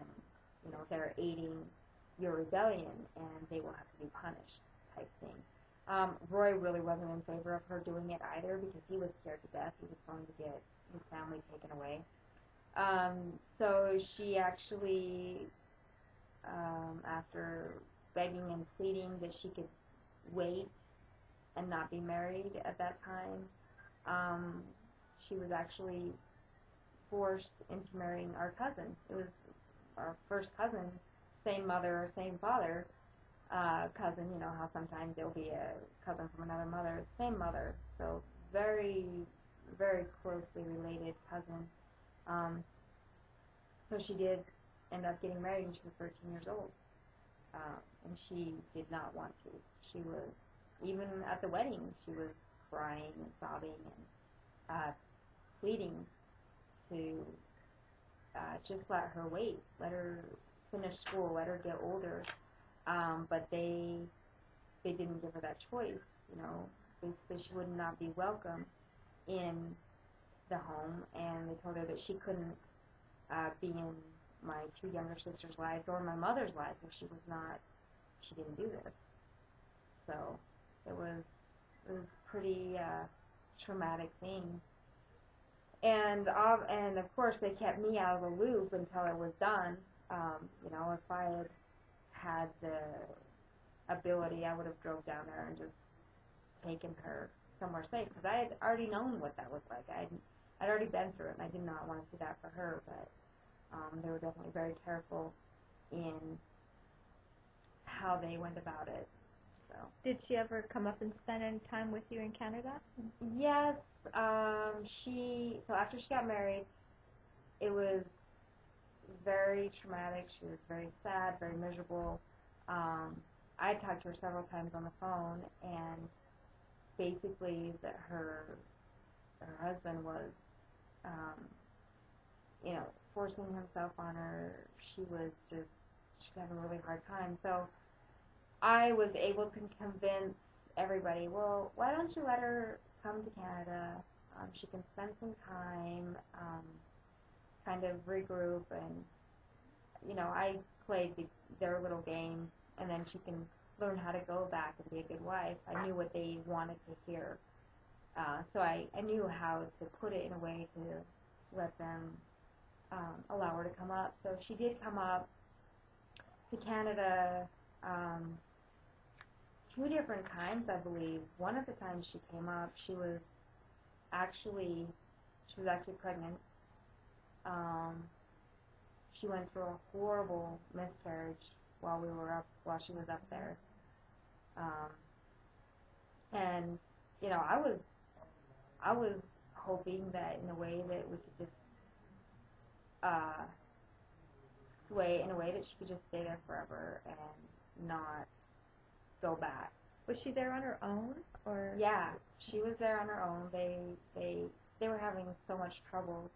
B: they're aiding your rebellion, and they will have to be punished, type thing. Roy really wasn't in favor of her doing it either, because he was scared to death. He was going to get his family taken away. So she actually, after begging and pleading that she could wait and not be married at that time, she was actually forced into marrying our cousin. It was our first cousin, same mother, same father, cousin. You know how sometimes there'll be a cousin from another mother, same mother. So very, very closely related cousin. So she did end up getting married when she was 13 years old. And she did not want to. She was, even at the wedding, she was crying and sobbing and pleading to just let her wait, let her finish school, let her get older. But they didn't give her that choice, Basically, she would not be welcome in the home, and they told her that she couldn't be in my two younger sisters' lives or my mother's life if she didn't do this. So it was pretty traumatic thing. And of course they kept me out of the loop until it was done. If I had the ability, I would have drove down there and just taken her somewhere safe, because I had already known what that was like. I'd already been through it, and I did not want to see that for her. But they were definitely very careful in how they went about it. So.
A: Did she ever come up and spend any time with you in Canada?
B: Yes. So after she got married, it was very traumatic. She was very sad, very miserable. I talked to her several times on the phone, and basically that her husband was, forcing himself on her. She had a really hard time. So I was able to convince everybody, well, why don't you let her come to Canada? She can spend some time, kind of regroup, and, I played their little game, and then she can learn how to go back and be a good wife. I knew what they wanted to hear. So I knew how to put it in a way to let them allow her to come up. So she did come up to Canada 2 different times, I believe. One of the times she came up, she was actually pregnant. She went through a horrible miscarriage while she was up there. And I was hoping that in a way that we could just sway in a way that she could just stay there forever and not go back.
A: Was she there on her own, or?
B: Yeah, she was there on her own. They were having so much trouble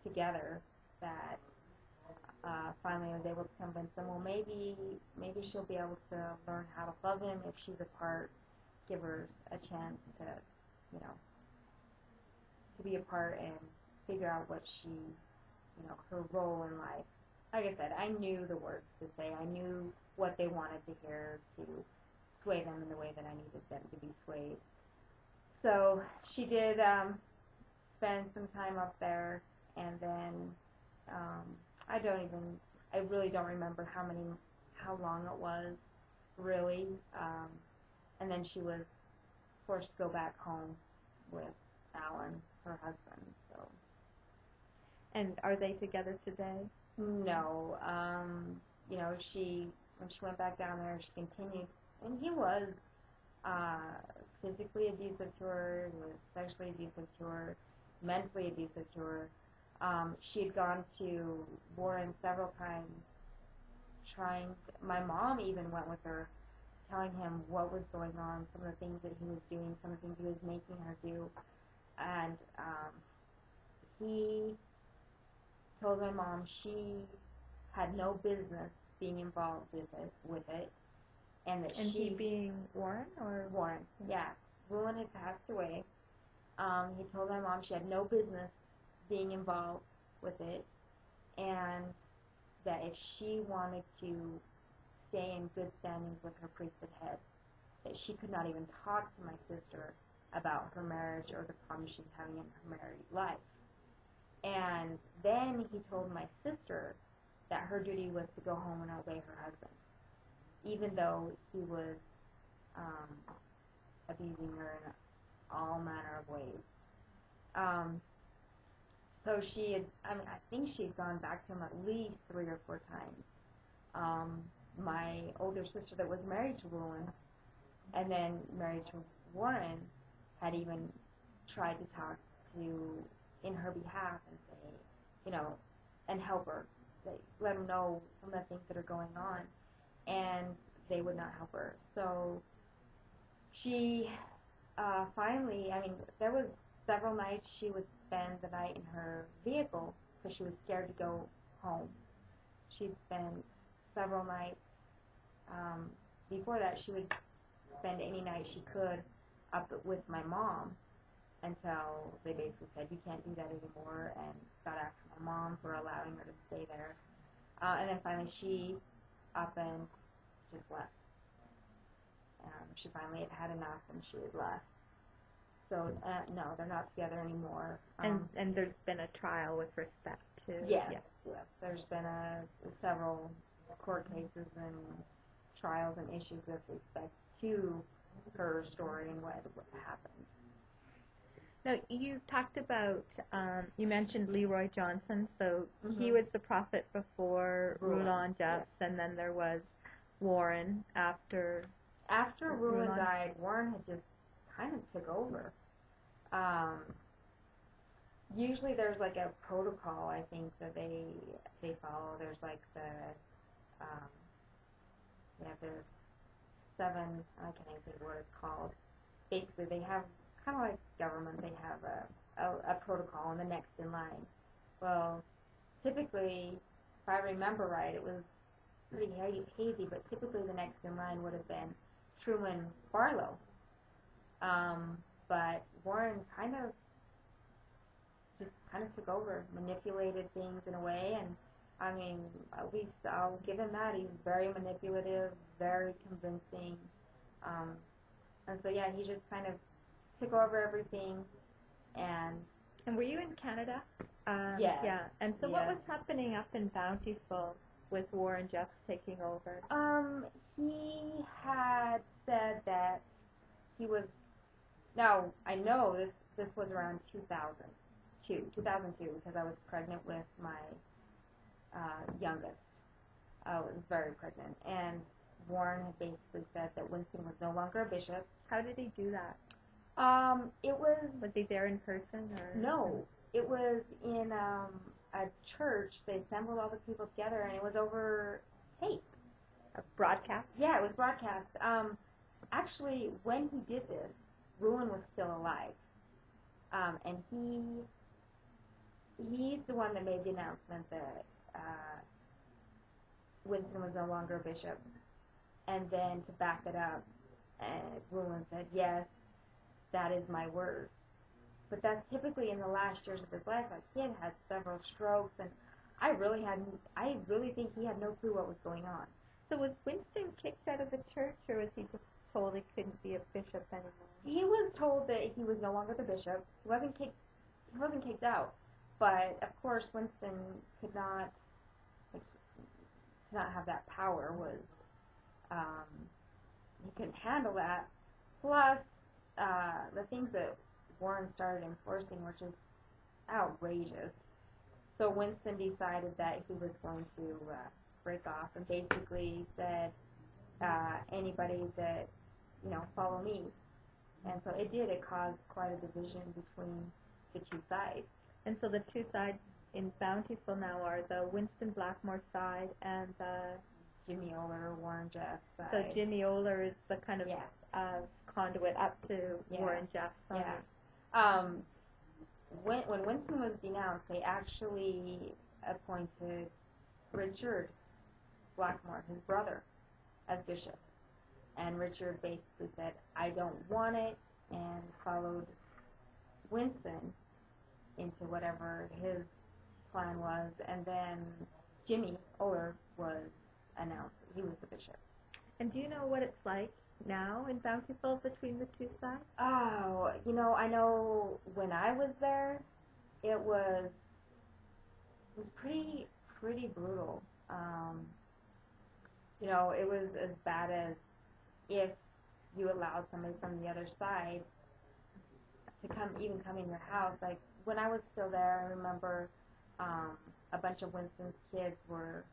B: together that finally I was able to convince them, well, maybe she'll be able to learn how to love him if she's apart. Give her a chance to, to be apart and figure out what her role in life. Like I said, I knew the words to say. I knew what they wanted to hear to sway them in the way that I needed them to be swayed. So she did spend some time up there, and then I really don't remember how long it was, really. And then she was forced to go back home with Alan, her husband. So.
A: And are they together today?
B: No. When she went back down there, she continued, and he was physically abusive to her, he was sexually abusive to her, mentally abusive to her. She had gone to Warren several times, my mom even went with her, telling him what was going on, some of the things that he was doing, some of the things he was making her do. And he told my mom she had no business being involved with it, and that
A: and he being Warren or
B: Warren, yeah. Ruin had passed away. He told my mom she had no business being involved with it, and that if she wanted to stay in good standings with her priesthood head, that she could not even talk to my sister about her marriage or the problems she's having in her married life. And then he told my sister that her duty was to go home and obey her husband, even though he was abusing her in all manner of ways. So she had, I think she had gone back to him at least 3 or 4 times. My older sister that was married to Ruin and then married to Warren had even tried to talk to, in her behalf, and say, and help her, let them know some of the things that are going on, and they would not help her. So she finally, there was several nights she would spend the night in her vehicle because she was scared to go home. She'd spend several nights. Before that, she would spend any night she could up with my mom until they basically said, you can't do that anymore, and got after my mom for allowing her to stay there. And then finally she up and just left. She finally had enough and she had left. So, no, they're not together anymore.
A: And there's been a trial with respect to...
B: Yes. There's been several court cases and trials and issues with respect to her story and what happened.
A: Now, you talked about, you mentioned Leroy Johnson, so he was the prophet before Rulon Jeffs, and then there was Warren after...
B: After Rulon died, Warren had just kind of took over. Usually there's like a protocol, I think, that they follow. There's like there's 7, I can't even think what it's called. Basically, they have, kind of like government, they have a protocol and the next in line. Well, typically, if I remember right, it was pretty hazy, but typically the next in line would have been Truman Barlow. But Warren kind of took over, manipulated things in a way, and at least I'll give him that. He's very manipulative, very convincing, and so yeah, he just kind of took over everything. And
A: were you in Canada?
B: Yes.
A: Yeah. And so what was happening up in Bountiful with Warren Jeffs taking over?
B: He had said that he was. Now I know this was around 2002, because I was pregnant with my youngest. I was very pregnant, and Warren had basically said that Winston was no longer a bishop.
A: How did he do that?
B: It was...
A: Was he there in person, or?
B: No, it was in a church. They assembled all the people together, and it was over tape.
A: A broadcast?
B: Yeah, it was broadcast. Actually, when he did this, Ruin was still alive, and he's the one that made the announcement that Winston was no longer a bishop. And then to back it up, Ruin said, yes, that is my word. But that's typically in the last years of his life. Like, he had several strokes, and I really think he had no clue what was going on.
A: So was Winston kicked out of the church, or was he just told he couldn't be a bishop anymore?
B: He was told that he was no longer the bishop. He wasn't kicked out. But of course, Winston could not have that power. He couldn't handle that. Plus, the things that Warren started enforcing were just outrageous. So Winston decided that he was going to break off and basically said, anybody that, follow me. And so it did. It caused quite a division between the two sides.
A: And so the two sides in Bountiful now are the Winston Blackmore side and the
B: Jimmy Oler, Warren Jeffs side.
A: so Jimmy Oler is the kind of
B: Yeah.
A: Conduit up to
B: Yeah.
A: Warren Jeffs.
B: Yeah. When Winston was denounced, they actually appointed Richard Blackmore, his brother, as bishop. And Richard basically said, I don't want it, and followed Winston into whatever his plan was. And then Jimmy Oler was announced. He was the bishop.
A: And do you know what it's like now in Bountiful between the two sides?
B: Oh, I know when I was there, it was pretty brutal. It was as bad as if you allowed somebody from the other side to come in your house. Like when I was still there, I remember a bunch of Winston's kids were.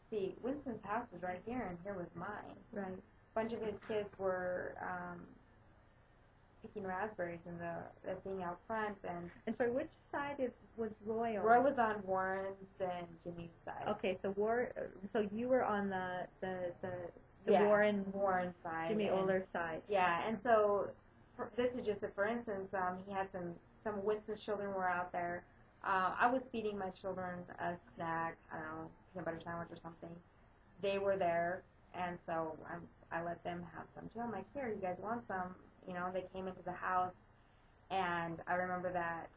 B: See, Winston's house was right here, and here was mine.
A: Right.
B: A bunch of his kids were picking raspberries in the thing out front,
A: and sorry, which side was Roy on?
B: Roy was on Warren's and Jimmy's side.
A: Okay, so so you were on the
B: yeah,
A: Warren
B: side,
A: Jimmy Oler side.
B: Yeah, and so this is just for instance. He had some of Winston's children were out there. I was feeding my children a snack, I don't know, peanut butter sandwich or something. They were there, and so I let them have some too. I'm like, here, you guys want some? They came into the house, and I remember that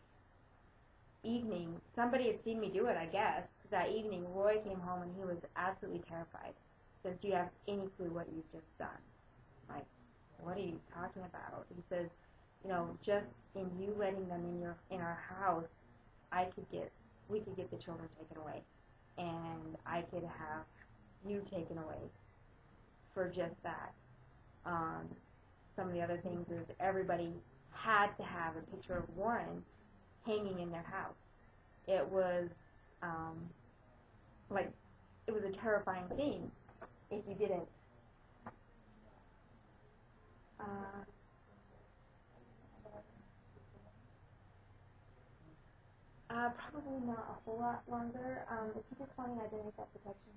B: evening, somebody had seen me do it, I guess. That evening, Roy came home, and he was absolutely terrified. He says, do you have any clue what you've just done? I'm like, what are you talking about? He says, just in you letting them in our house, we could get the children taken away, and I could have you taken away for just that. Some of the other things is everybody had to have a picture of Warren hanging in their house. It was it was a terrifying thing if you didn't. Probably not a whole lot longer. If he just wanting identity theft protection,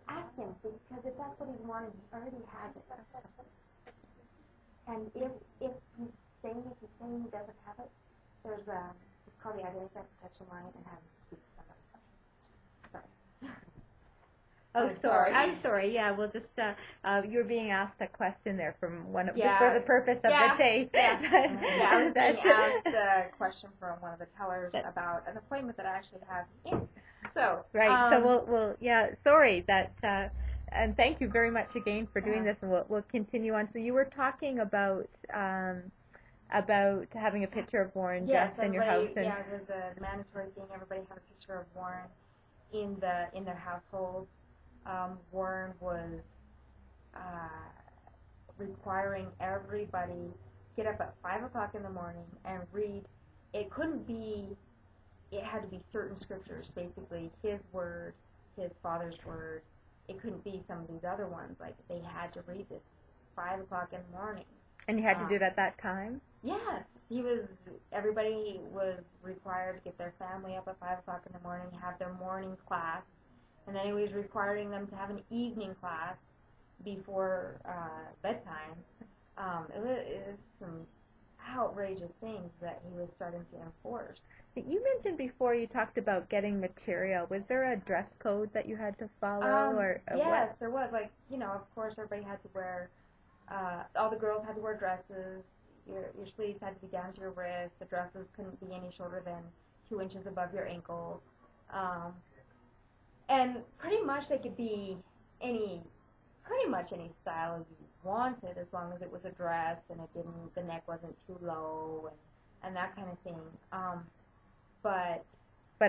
B: ask him, because if that's what he's wanting, he already has it. And if he's saying he doesn't have it, there's just call the identity theft protection line and have him speak to somebody. Sorry.
A: Oh, I'm sorry. Yeah, we'll just you were being asked a question there from one of just for the purpose of the tape.
B: Yeah, I was being asked a question from one of the tellers about an appointment that I actually have in. So
A: right. So we'll sorry that and thank you very much again for doing this, and we'll continue on. So you were talking about having a picture of Warren Jeffs in your house.
B: Yeah, it was a mandatory thing. Everybody had a picture of Warren in their household. Warren was requiring everybody get up at 5 o'clock in the morning and read. It had to be certain scriptures, basically his word, his father's word. It couldn't be some of these other ones. Like, they had to read this 5 o'clock in the morning.
A: And you had to do it at that time?
B: Yes. Everybody was required to get their family up at 5 o'clock in the morning, have their morning class, and then he was requiring them to have an evening class before bedtime. It was some outrageous things that he was starting to enforce.
A: You mentioned before you talked about getting material. Was there a dress code that you had to follow?
B: Yes, there was. Of course, everybody had to wear, all the girls had to wear dresses. Your sleeves had to be down to your wrist. The dresses couldn't be any shorter than 2 inches above your ankle. And pretty much they could be pretty much any style you wanted, as long as it was a dress and the neck wasn't too low and that kind of thing.
A: But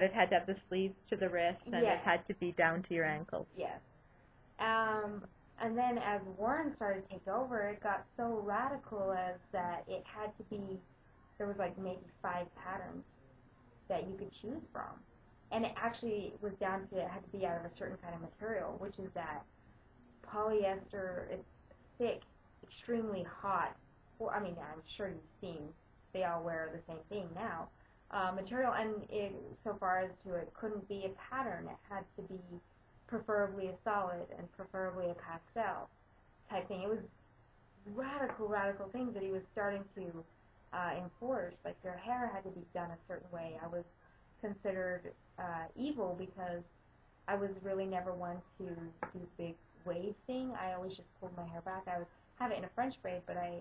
A: it had to have the sleeves to the wrist, and it had to be down to your ankles.
B: Yes. And then as Warren started to take over, it got so radical as that it had to be, there was like maybe 5 patterns that you could choose from. And it actually was down to, it had to be out of a certain kind of material, which is that polyester. It's thick, extremely hot. Well, I mean, I'm sure you've seen, they all wear the same thing now. material, and so far as to it couldn't be a pattern. It had to be preferably a solid and preferably a pastel type thing. It was radical things that he was starting to enforce. Like your hair had to be done a certain way. I was considered evil because I was really never one to do the big wave thing. I always just pulled my hair back. I would have it in a French braid, but I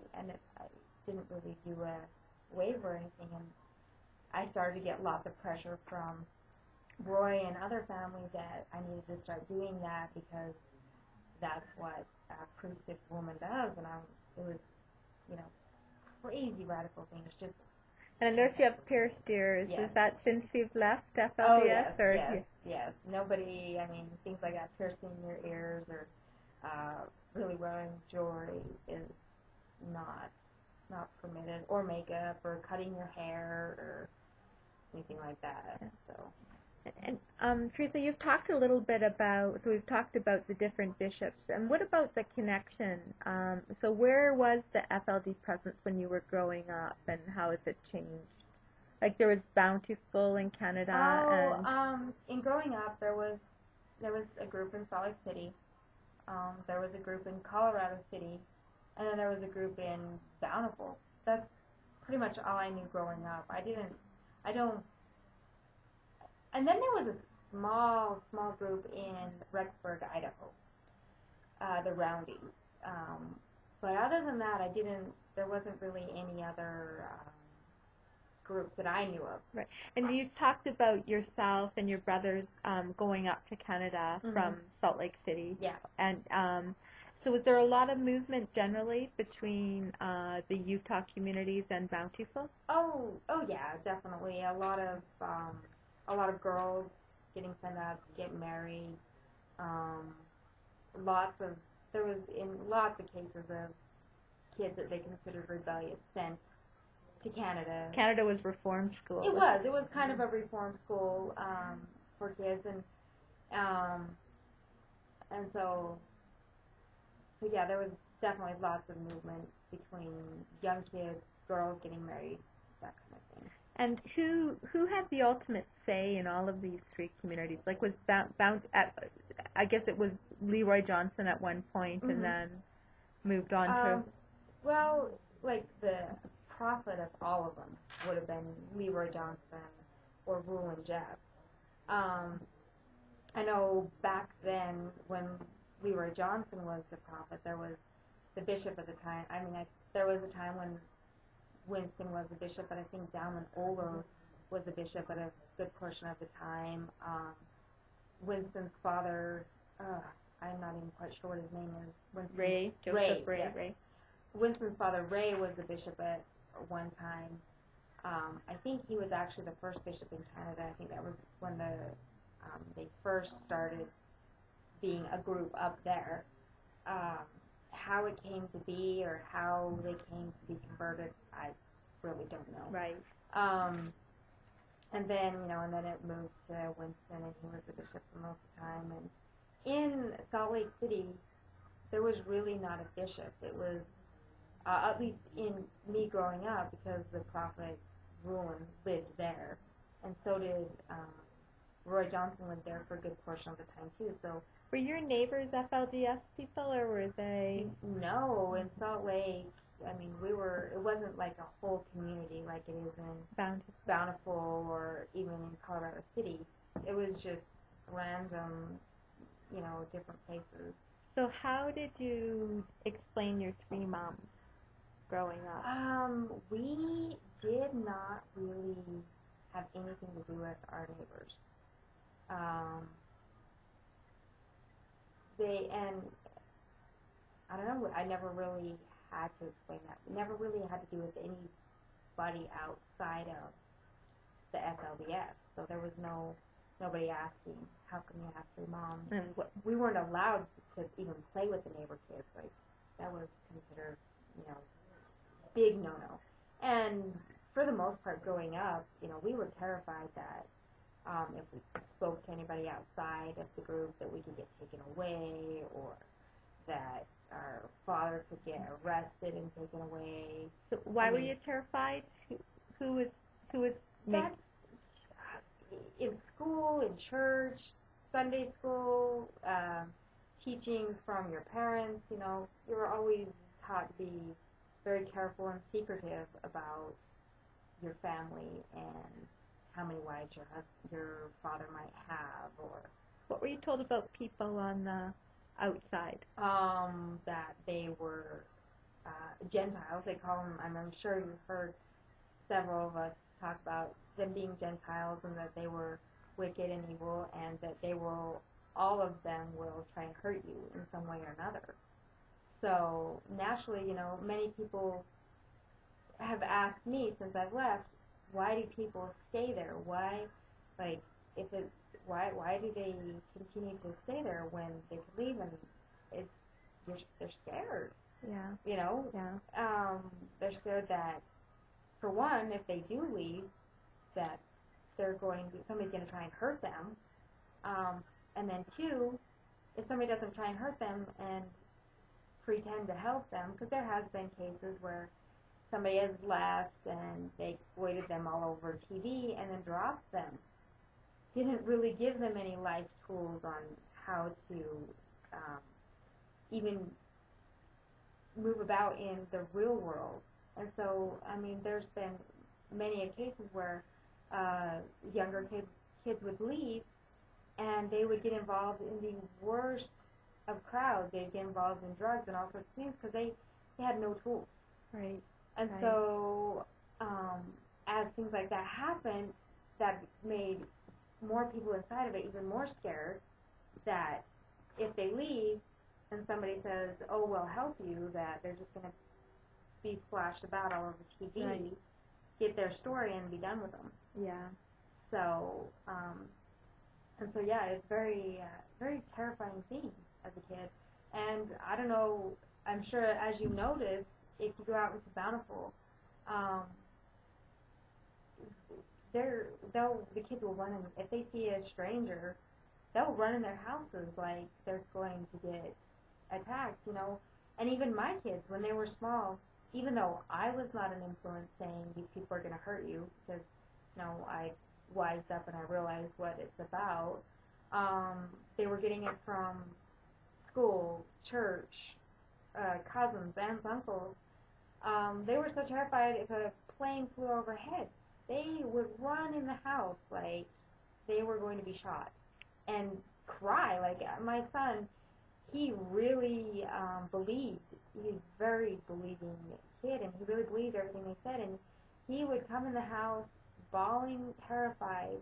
B: didn't really do a wave or anything. And I started to get lots of pressure from Roy and other family that I needed to start doing that because that's what a priestess woman does. And it was, you know, crazy radical things. Just
A: And I noticed you have pierced ears.
B: yes.
A: Is that since you've left FLDS?
B: Oh yes,
A: or
B: yes. Nobody. I mean, things like that, piercing your ears or really wearing jewelry is not permitted, or makeup, or cutting your hair, or anything like that. So.
A: And Theresa, you've talked a little bit about, so we've talked about the different bishops, and what about the connection? So where was the FLD presence when you were growing up, and how has it changed? Like there was Bountiful in Canada.
B: In growing up, there was a group in Salt Lake City. There was a group in Colorado City, and then there was a group in Bountiful. That's pretty much all I knew growing up. And then there was a small group in Rexburg, Idaho, the Roundies. But other than that, there wasn't really any other groups that I knew of.
A: Right. And you talked about yourself and your brothers going up to Canada from Salt Lake City.
B: Yeah.
A: And so was there a lot of movement generally between the Utah communities and Bountiful?
B: Oh yeah, definitely. A lot of girls getting sent out to get married. There was in lots of cases of kids that they considered rebellious sent to Canada.
A: Canada was reform school.
B: It was kind of a reform school for kids, and so yeah, there was definitely lots of movement between young kids, girls getting married, that kind of thing.
A: And who had the ultimate say in all of these three communities? Like was I guess it was Leroy Johnson at one point, and then moved on to.
B: Well, like the prophet of all of them would have been Leroy Johnson or Rulin Jeff. I know back then when Leroy Johnson was the prophet, there was the bishop at the time. I mean, there was a time when Winston was the bishop, but I think Dowman Oler was the bishop at a good portion of the time. Winston's father, I'm not even quite sure what his name is.
A: Joseph Ray.
B: Yeah.
A: Ray.
B: Winston's father, Ray, was the bishop at one time. I think he was actually the first bishop in Canada. I think that was when they first started being a group up there. How it came to be or how they came to be converted, I really don't know.
A: Right.
B: And then it moved to Winston, and he was the bishop for most of the time. And in Salt Lake City, there was really not a bishop. It was, at least in me growing up, because the prophet Rulin lived there, and so did Roy Johnson lived there for a good portion of the time too. So.
A: Were your neighbors FLDS people, or were they?
B: No, in Salt Lake, I mean, it wasn't like a whole community like it is in Bountiful or even in Colorado City. It was just random, different places.
A: So how did you explain your three moms growing up?
B: We did not really have anything to do with our neighbors. And I don't know, I never really had to explain that. We never really had to do with anybody outside of the FLDS. So there was nobody asking, how come you have three moms?
A: And
B: we weren't allowed to even play with the neighbor kids. Like, that was considered, big no-no. And for the most part growing up, we were terrified that if we spoke to anybody outside of the group, that we could get taken away, or that our father could get arrested and taken away.
A: So why were you terrified? Who was
B: That's in school, in church, Sunday school, teachings from your parents. You know, you were always taught to be very careful and secretive about your family and how many wives your father might have, or
A: what were you told about people on the outside?
B: That they were Gentiles. They call them. I'm sure you've heard several of us talk about them being Gentiles and that they were wicked and evil, and that all of them will try and hurt you in some way or another. So naturally, you know, many people have asked me since I've left, why do people stay there? Why, like, if it, why do they continue to stay there when they could leave? And they're scared.
A: Yeah.
B: You know.
A: Yeah.
B: They're scared that, for one, if they do leave, that somebody's going to try and hurt them. And then two, if somebody doesn't try and hurt them and pretend to help them, because there has been cases where somebody has left and they exploited them all over TV and then dropped them. Didn't really give them any life tools on how to even move about in the real world. And so, I mean, there's been many cases where younger kids would leave and they would get involved in the worst of crowds. They'd get involved in drugs and all sorts of things because they had no tools.
A: Right.
B: And
A: right.
B: So, as things like that happened, that made more people inside of it even more scared that if they leave and somebody says, oh, we'll help you, that they're just going to be splashed about all over TV,
A: right.
B: get their story and be done with them.
A: Yeah.
B: So, and so, yeah, it's very, very terrifying thing as a kid. And I don't know, I'm sure as you notice, if you go out into Bountiful, the kids will run in, if they see a stranger, they'll run in their houses like they're going to get attacked, you know. And even my kids, when they were small, even though I was not an influence saying these people are going to hurt you, because, you know, I wised up and I realized what it's about, they were getting it from school, church, cousins, aunts, uncles. They were so terrified if a plane flew overhead, they would run in the house like they were going to be shot and cry. Like my son, he really believed. He's a very believing kid, and he really believed everything they said. And he would come in the house bawling, terrified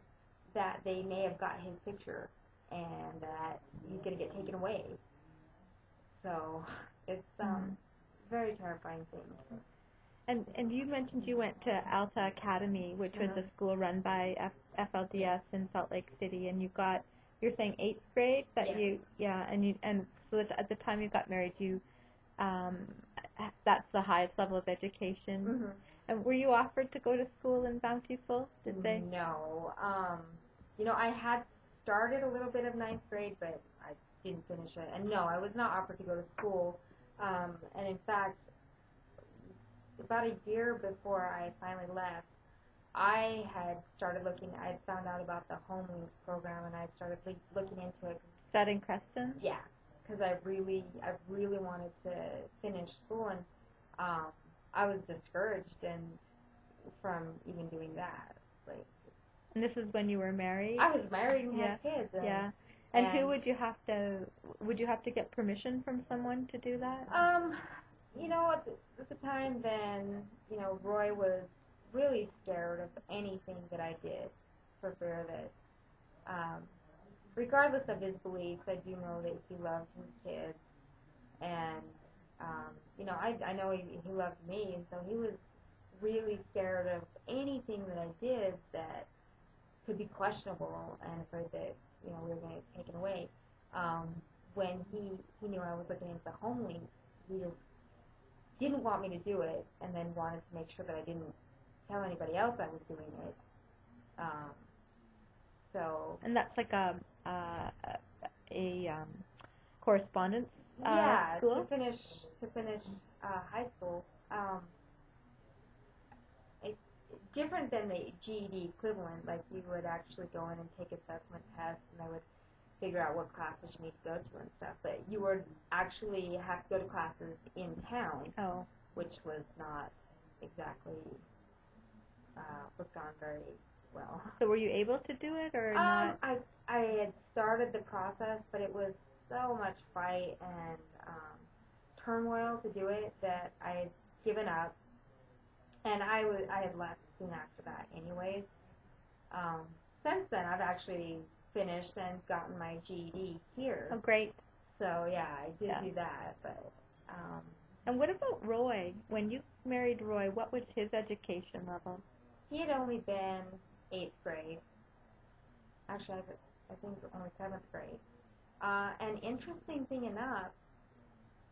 B: that they may have got his picture and that he's going to get taken away. So it's very terrifying thing.
A: And you mentioned you went to Alta Academy, which was a school run by FLDS in Salt Lake City, and you're saying 8th grade that and so at the time you got married, you that's the highest level of education.
B: Mm-hmm.
A: And were you offered to go to school in Bountiful? Did they?
B: No. You know, I had started a little bit of 9th grade, but I didn't finish it. And no, I was not offered to go to school. And in fact, about a year before I finally left, I had started looking. I had found out about the Home Links program, and I started looking into it.
A: Is that in Creston?
B: Yeah, because I really wanted to finish school, and I was discouraged and from even doing that. Like,
A: and this is when you were married?
B: I was married and had kids.
A: And who would you have to get permission from someone to do that?
B: You know, at the time then, you know, Roy was really scared of anything that I did for fear that, regardless of his beliefs, I do know that he loved his kids. And, you know, I know he loved me, and so he was really scared of anything that I did that could be questionable and afraid that, you know, we were going to get taken away. When he knew I was looking into the Home Links, he just didn't want me to do it, and then wanted to make sure that I didn't tell anybody else I was doing it. So.
A: And that's like a correspondence school?
B: to finish high school. different than the GED equivalent. Like you would actually go in and take assessment tests, and they would figure out what classes you need to go to and stuff. But you would actually have to go to classes in town, which was not exactly looked on very well.
A: So were you able to do it or not?
B: I had started the process, but it was so much fight and turmoil to do it that I had given up, and I had left soon after that anyways. Since then, I've actually finished and gotten my GED here.
A: Oh, great.
B: So, yeah, I did do that, but...
A: And what about Roy? When you married Roy, what was his education level?
B: He had only been 8th grade. Actually, I think only 7th grade. And interesting thing enough,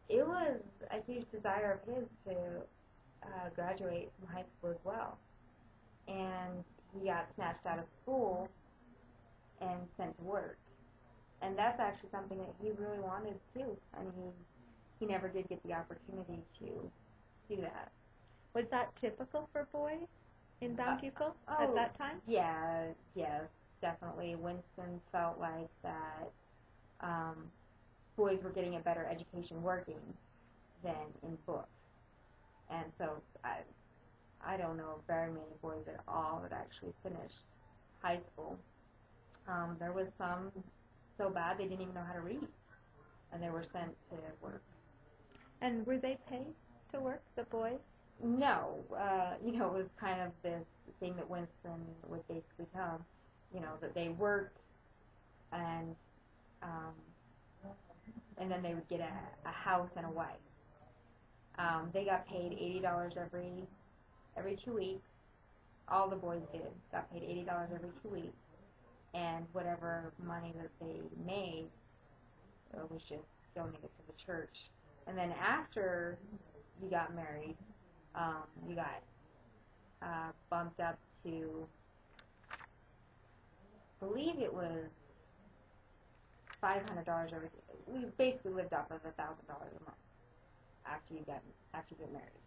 B: it was a huge desire of his to graduate from high school as well. And he got snatched out of school and sent to work. And that's actually something that he really wanted too. And he never did get the opportunity to do that.
A: Was that typical for boys in Bountiful at that time?
B: Yeah, yes, definitely. Winston felt like that boys were getting a better education working than in books. And so I don't know very many boys at all that actually finished high school. There was some so bad they didn't even know how to read, and they were sent to work.
A: And were they paid to work, the boys?
B: No. It was kind of this thing that Winston would basically tell them, that they worked and then they would get a house and a wife. They got paid $80 every 2 weeks. All the boys got paid $80 every 2 weeks, and whatever money that they made was just donated to the church. And then after you got married, you got bumped up to, I believe it was $500 every. We basically lived off of $1,000 a month after you get married.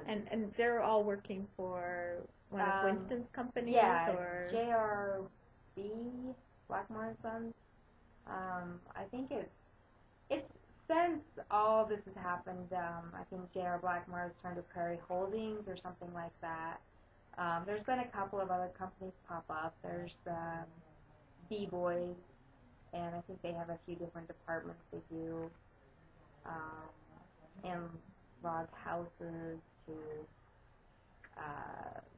A: And they're all working for one of Winston's companies?
B: Yeah,
A: or
B: JRB, Blackmore and Sons. I think it's since all this has happened, I think J.R. Blackmore has turned to Prairie Holdings or something like that. There's been a couple of other companies pop up. There's B-Boys, and I think they have a few different departments they do, and log houses to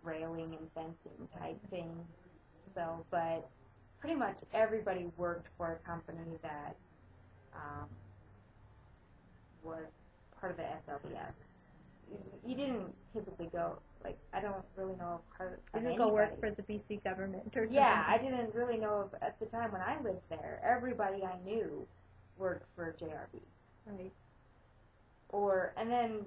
B: railing and fencing type thing. So, but pretty much everybody worked for a company that was part of the SLDS. You didn't typically go, I don't really know of part of
A: anybody.
B: You didn't
A: go work for the BC government or something?
B: Yeah, I didn't really know of, at the time when I lived there, everybody I knew worked for JRB.
A: Right.
B: And then,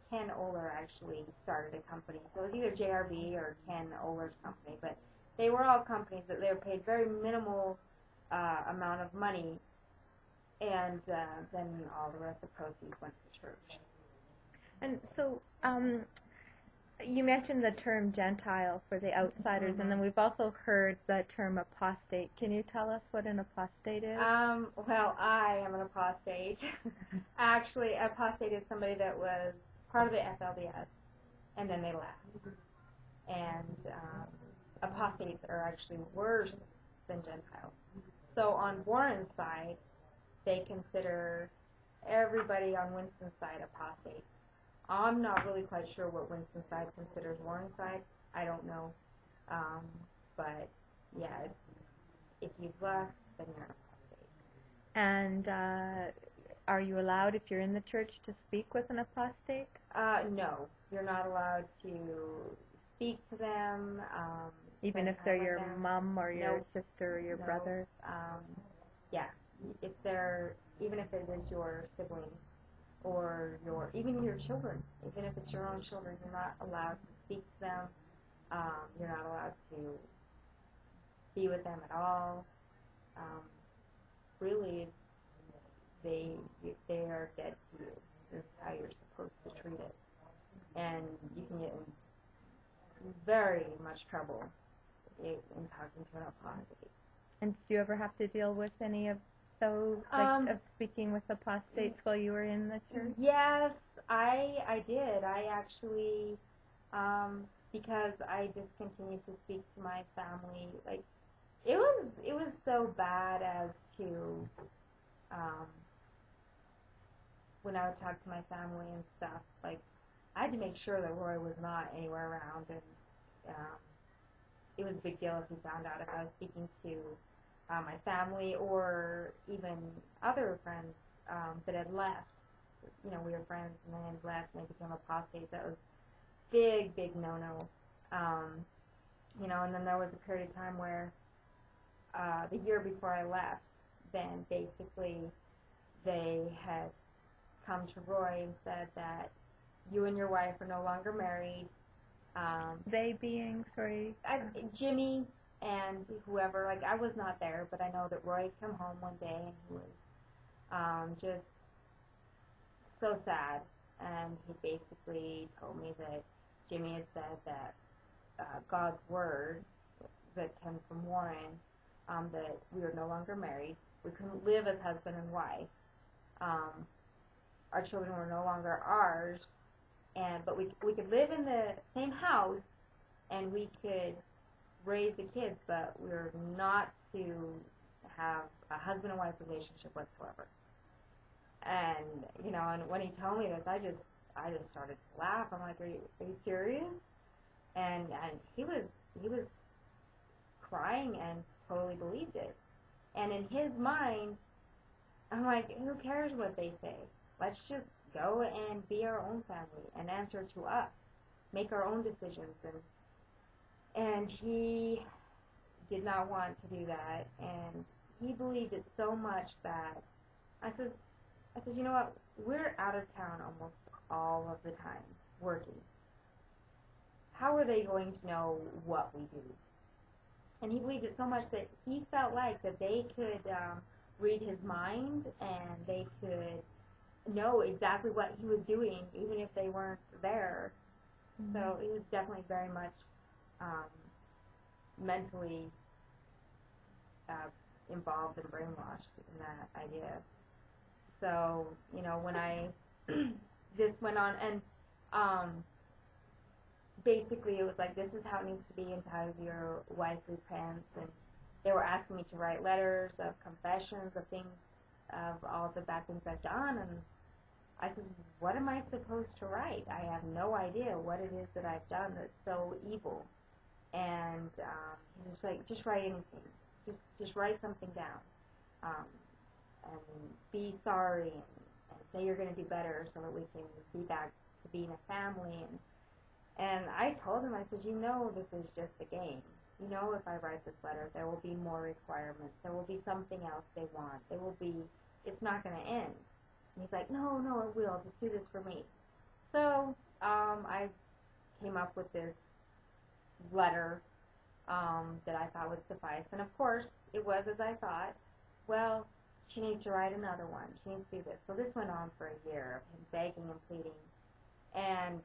B: Ken Oler actually started a company. So it was either JRB or Ken Oler's company, but they were all companies that they were paid very minimal amount of money, and then all the rest of the proceeds went to the church.
A: And so, you mentioned the term Gentile for the outsiders, and then we've also heard the term apostate. Can you tell us what an apostate is?
B: Well, I am an apostate. Actually, apostate is somebody that was part of the FLDS, and then they left. And apostates are actually worse than Gentiles. So on Warren's side, they consider everybody on Winston's side apostate. I'm not really quite sure what Winston's side considers Warren's side. I don't know. But, yeah, if you've left, then you're an apostate.
A: And are you allowed, if you're in the church, to speak with an apostate?
B: No. You're not allowed to speak to them.
A: Even if they're your mom or your sister or your brother?
B: Yeah. Even if it is your sibling or even your children, even if it's your own children, you're not allowed to speak to them. You're not allowed to be with them at all. Really, they are dead to you. That's how you're supposed to treat it. And you can get in very much trouble in talking to an apostate.
A: And did you ever have to deal with any of of speaking with apostates while you were in the church?
B: Yes, I did. I actually, because I just continued to speak to my family. Like it was so bad as to when I would talk to my family and stuff. Like I had to make sure that Roy was not anywhere around, and it was a big deal if he found out if I was speaking to my family or even other friends that had left. You know, we were friends and they had left and they became apostates. That was big no-no. You know, and then there was a period of time where the year before I left, then basically they had come to Roy and said that you and your wife are no longer married.
A: They being, sorry?
B: Jimmy and whoever, like I was not there, but I know that Roy had come home one day and he was just so sad, and he basically told me that Jimmy had said that God's word that came from Warren, that we were no longer married, we couldn't live as husband and wife, our children were no longer ours, but we could live in the same house and we could raise the kids, but we were not to have a husband and wife relationship whatsoever. And you know, and when he told me this, I just started to laugh. I'm like, are you serious? And he was crying and totally believed it. And in his mind, I'm like, who cares what they say? Let's just go and be our own family and answer to us, make our own decisions. And he did not want to do that, and he believed it so much that I said, you know what? We're out of town almost all of the time working. How are they going to know what we do? And he believed it so much that he felt like that they could read his mind and they could know exactly what he was doing, even if they weren't there. Mm-hmm. So he was definitely very much mentally involved and brainwashed in that idea. So, you know, when this went on, and basically it was like, this is how it needs to be and how your wife repents, and they were asking me to write letters of confessions of things, of all the bad things I've done, and I said, what am I supposed to write? I have no idea what it is that I've done that's so evil. And he was like, just write anything. Just write something down. And be sorry and say you're going to do better so that we can be back to being a family. And I told him, I said, you know, this is just a game. You know, if I write this letter, there will be more requirements. There will be something else they want. It's not going to end. And he's like, no, it will. Just do this for me. So I came up with this letter that I thought would suffice. And of course, it was as I thought. Well, she needs to write another one. She needs to do this. So this went on for a year of him begging and pleading. And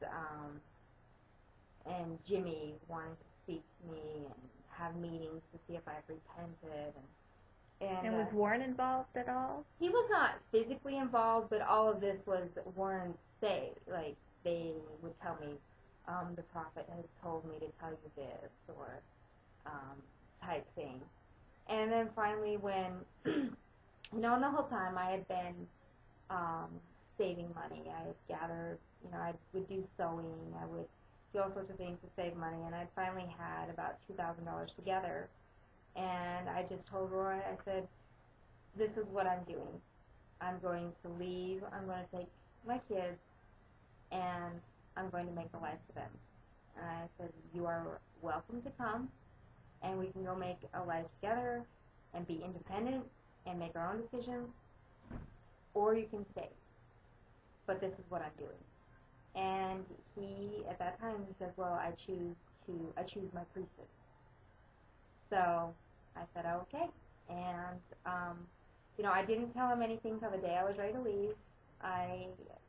B: Jimmy wanting to speak to me and have meetings to see if I've repented.
A: And was Warren involved at all?
B: He was not physically involved, but all of this was Warren's say. Like, they would tell me, the prophet has told me to tell you this, or type thing. And then finally when, you know, and the whole time I had been saving money. I had gathered, you know, I would do sewing, I would do all sorts of things to save money, and I finally had about $2,000 together. And I just told Roy, I said, this is what I'm doing. I'm going to leave. I'm going to take my kids, and I'm going to make a life for them. And I said, you are welcome to come, and we can go make a life together and be independent and make our own decisions, or you can stay. But this is what I'm doing. And he, at that time, he said, well, I choose my priesthood. So I said, okay. And, you know, I didn't tell him anything until the day I was ready to leave. I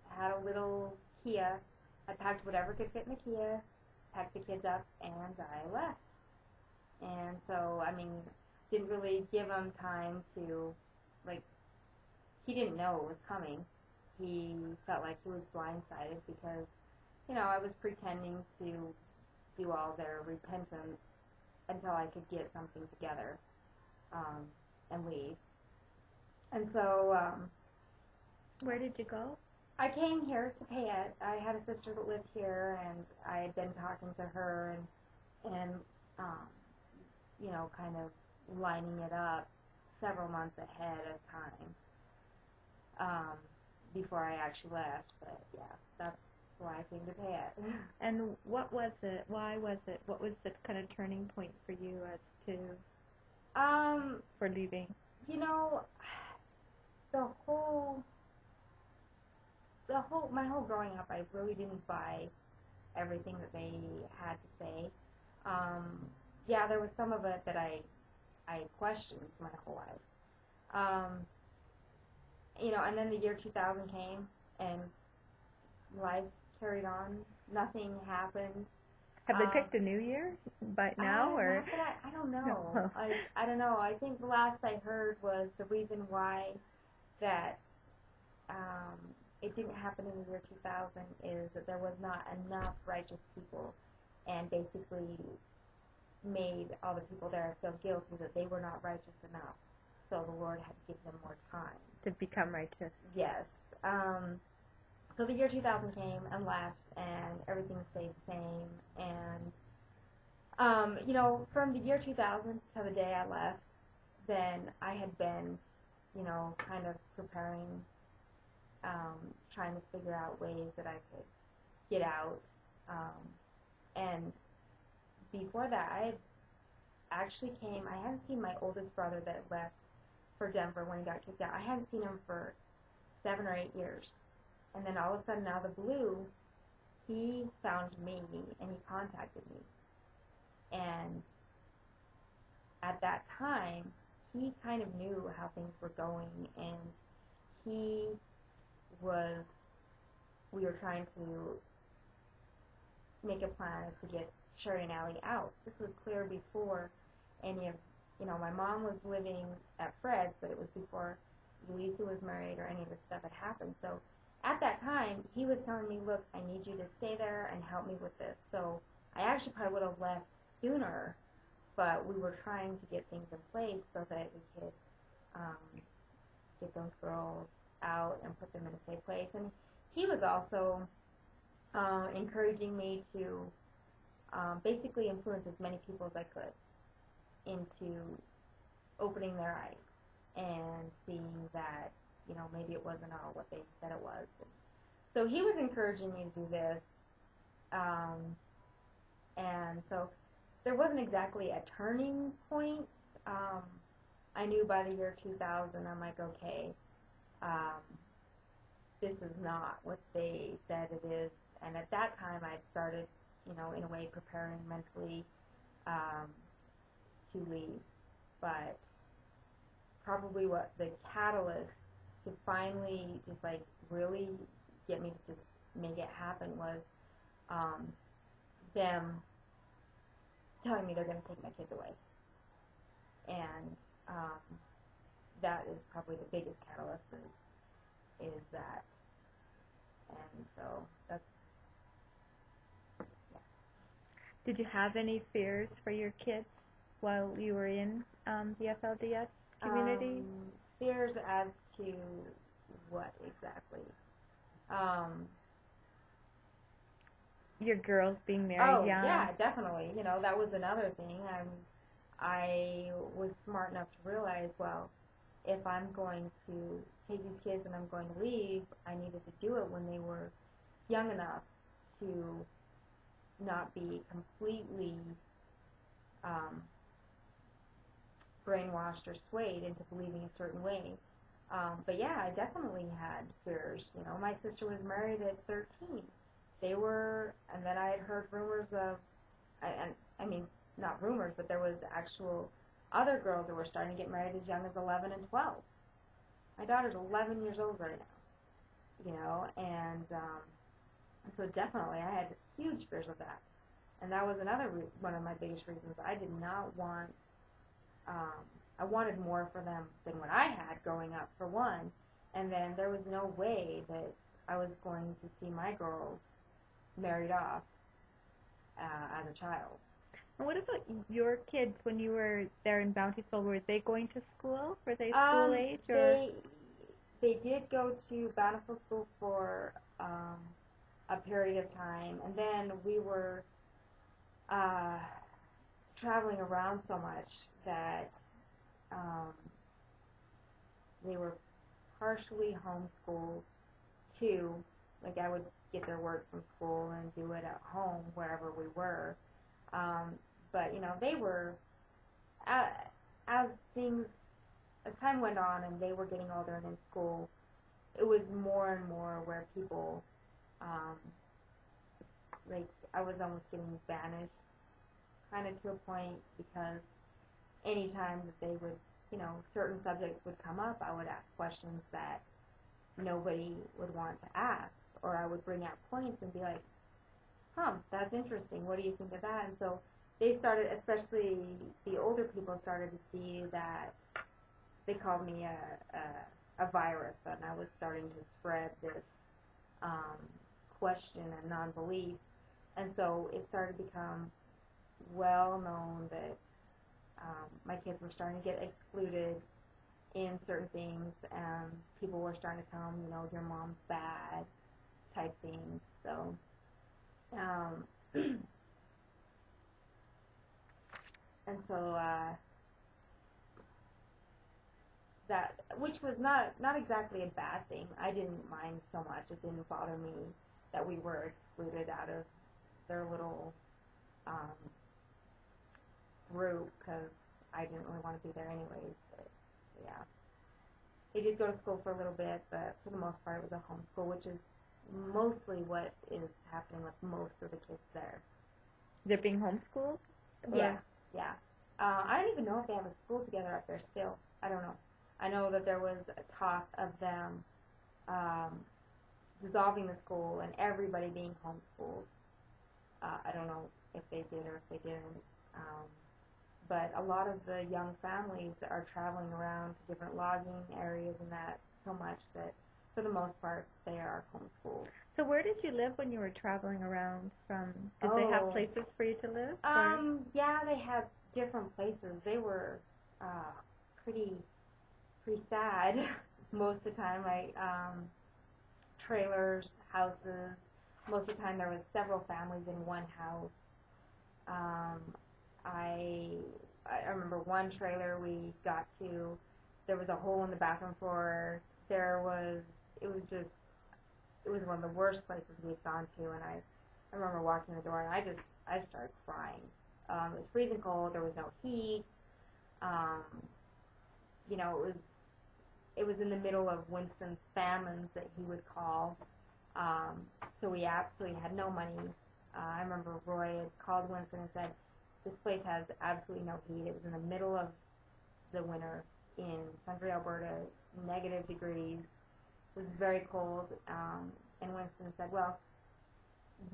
B: had a little Kia. I packed whatever could fit in the Kia. packed the kids up, and I left. And so, I mean, didn't really give him time to, like, he didn't know it was coming. He felt like he was blindsided because, I was pretending to do all their repentance until I could get something together and leave. And so,
A: where did you go?
B: I came here to Payette. I had a sister that lived here, and I had been talking to her and kind of lining it up several months ahead of time before I actually left. But yeah, that's why I came to Payette.
A: And what was it? Why was it? What was the kind of turning point for you as to for leaving?
B: My whole growing up, I really didn't buy everything that they had to say. Yeah, there was some of it that I questioned my whole life. And then the year 2000 came, and life carried on. Nothing happened.
A: Have they picked a new year by now, or?
B: Not that I don't know.
A: No.
B: I don't know. I think the last I heard was the reason why that it didn't happen in the year 2000 is that there was not enough righteous people, and basically made all the people there feel guilty that they were not righteous enough. So the Lord had to give them more time
A: to become righteous.
B: Yes. So the year 2000 came and left, and everything stayed the same. And from the year 2000 to the day I left, then I had been, kind of preparing, trying to figure out ways that I could get out. And before that, I hadn't seen my oldest brother that left for Denver when he got kicked out. I hadn't seen him for 7 or 8 years. And then all of a sudden, out of the blue, he found me and he contacted me. And at that time, he kind of knew how things were going, and we were trying to make a plan to get Sherry and Allie out. This was clear before any of, my mom was living at Fred's, but it was before Louisa was married or any of this stuff had happened. So at that time, he was telling me, look, I need you to stay there and help me with this. So I actually probably would have left sooner, but we were trying to get things in place so that we could get those girls out and put them in a safe place. And he was also encouraging me to basically influence as many people as I could into opening their eyes and seeing that, maybe it wasn't all what they said it was. And so he was encouraging me to do this. And so there wasn't exactly a turning point. I knew by the year 2000, I'm like, okay, this is not what they said it is. And at that time, I started, in a way, preparing mentally to leave. But probably what the catalyst to finally just really get me to just make it happen was them telling me they're going to take my kids away. And that is probably the biggest catalyst is that. And so that's, yeah.
A: Did you have any fears for your kids while you were in the FLDS community?
B: Fears as to what exactly?
A: Your girls being married young?
B: Yeah, definitely. That was another thing. I was smart enough to realize, well, if I'm going to take these kids and I'm going to leave, I needed to do it when they were young enough to not be completely brainwashed or swayed into believing a certain way. But yeah, I definitely had fears. My sister was married at 13. And then I had heard rumors of, I mean, not rumors, but there was actual other girls that were starting to get married as young as 11 and 12. My daughter's 11 years old right now, and so definitely I had huge fears of that. And that was another one of my biggest reasons. I did not want, I wanted more for them than what I had growing up, for one. And then there was no way that I was going to see my girls married off as a child.
A: And what about your kids when you were there in Bountiful? Were they going to school? Were they school age? Or?
B: They did go to Bountiful School for a period of time, and then we were traveling around so much that they were partially homeschooled too. Like I would get their work from school and do it at home wherever we were. But they were as things as time went on and they were getting older and in school, it was more and more where people like I was almost getting banished kind of to a point, because anytime that they would, certain subjects would come up, I would ask questions that nobody would want to ask, or I would bring out points and be like, that's interesting, what do you think of that? And so they started, especially the older people, started to see that they called me a virus, and I was starting to spread this question and non-belief. And so it started to become well known that my kids were starting to get excluded in certain things, and people were starting to tell them, your mom's bad type things. So and so that, which was not exactly a bad thing. I didn't mind so much. It didn't bother me that we were excluded out of their little group, because I didn't really want to be there anyways. But yeah, they did go to school for a little bit, but for the most part it was a homeschool, which is mostly what is happening with most of the kids there.
A: They're being homeschooled?
B: Yeah. I don't even know if they have a school together up there still. I don't know. I know that there was a talk of them dissolving the school and everybody being homeschooled. I don't know if they did or if they didn't. But a lot of the young families are traveling around to different logging areas and that so much that for the most part they are homeschooled.
A: So where did you live when you were traveling around from? Did they have places for you to live?
B: Yeah, they had different places. They were pretty sad most of the time. Like trailers, houses. Most of the time there was several families in one house. I remember one trailer we got to, there was a hole in the bathroom floor. It was one of the worst places we'd gone to, and I remember walking the door and I started crying. It was freezing cold. There was no heat. It was in the middle of Winston's famines that he would call. So we absolutely had no money. I remember Roy had called Winston and said, this place has absolutely no heat. It was in the middle of the winter in Sundre, Alberta, negative degrees. It was very cold. And Winston said, well,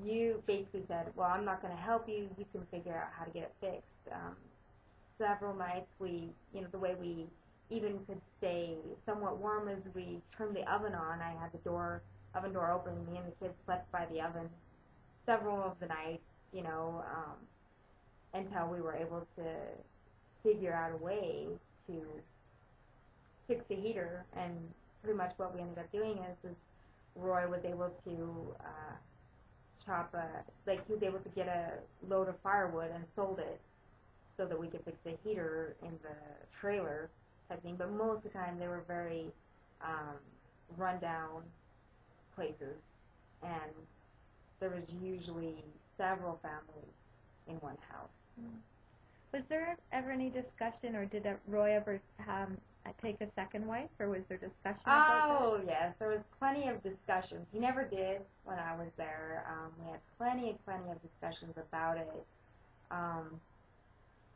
B: you basically said, well, I'm not going to help you. You can figure out how to get it fixed. Several nights the way we even could stay somewhat warm is we turned the oven on. I had the oven door open. Me and the kids slept by the oven several of the nights, until we were able to figure out a way to fix the heater. And pretty much what we ended up doing is Roy was able to he was able to get a load of firewood and sold it so that we could fix the heater in the trailer type thing. But most of the time they were very rundown places, and there was usually several families in one house.
A: Was there ever any discussion, or did Roy ever take a second wife, or was there discussion about that?
B: Oh, yes, there was plenty of discussions. He never did when I was there. We had plenty of discussions about it.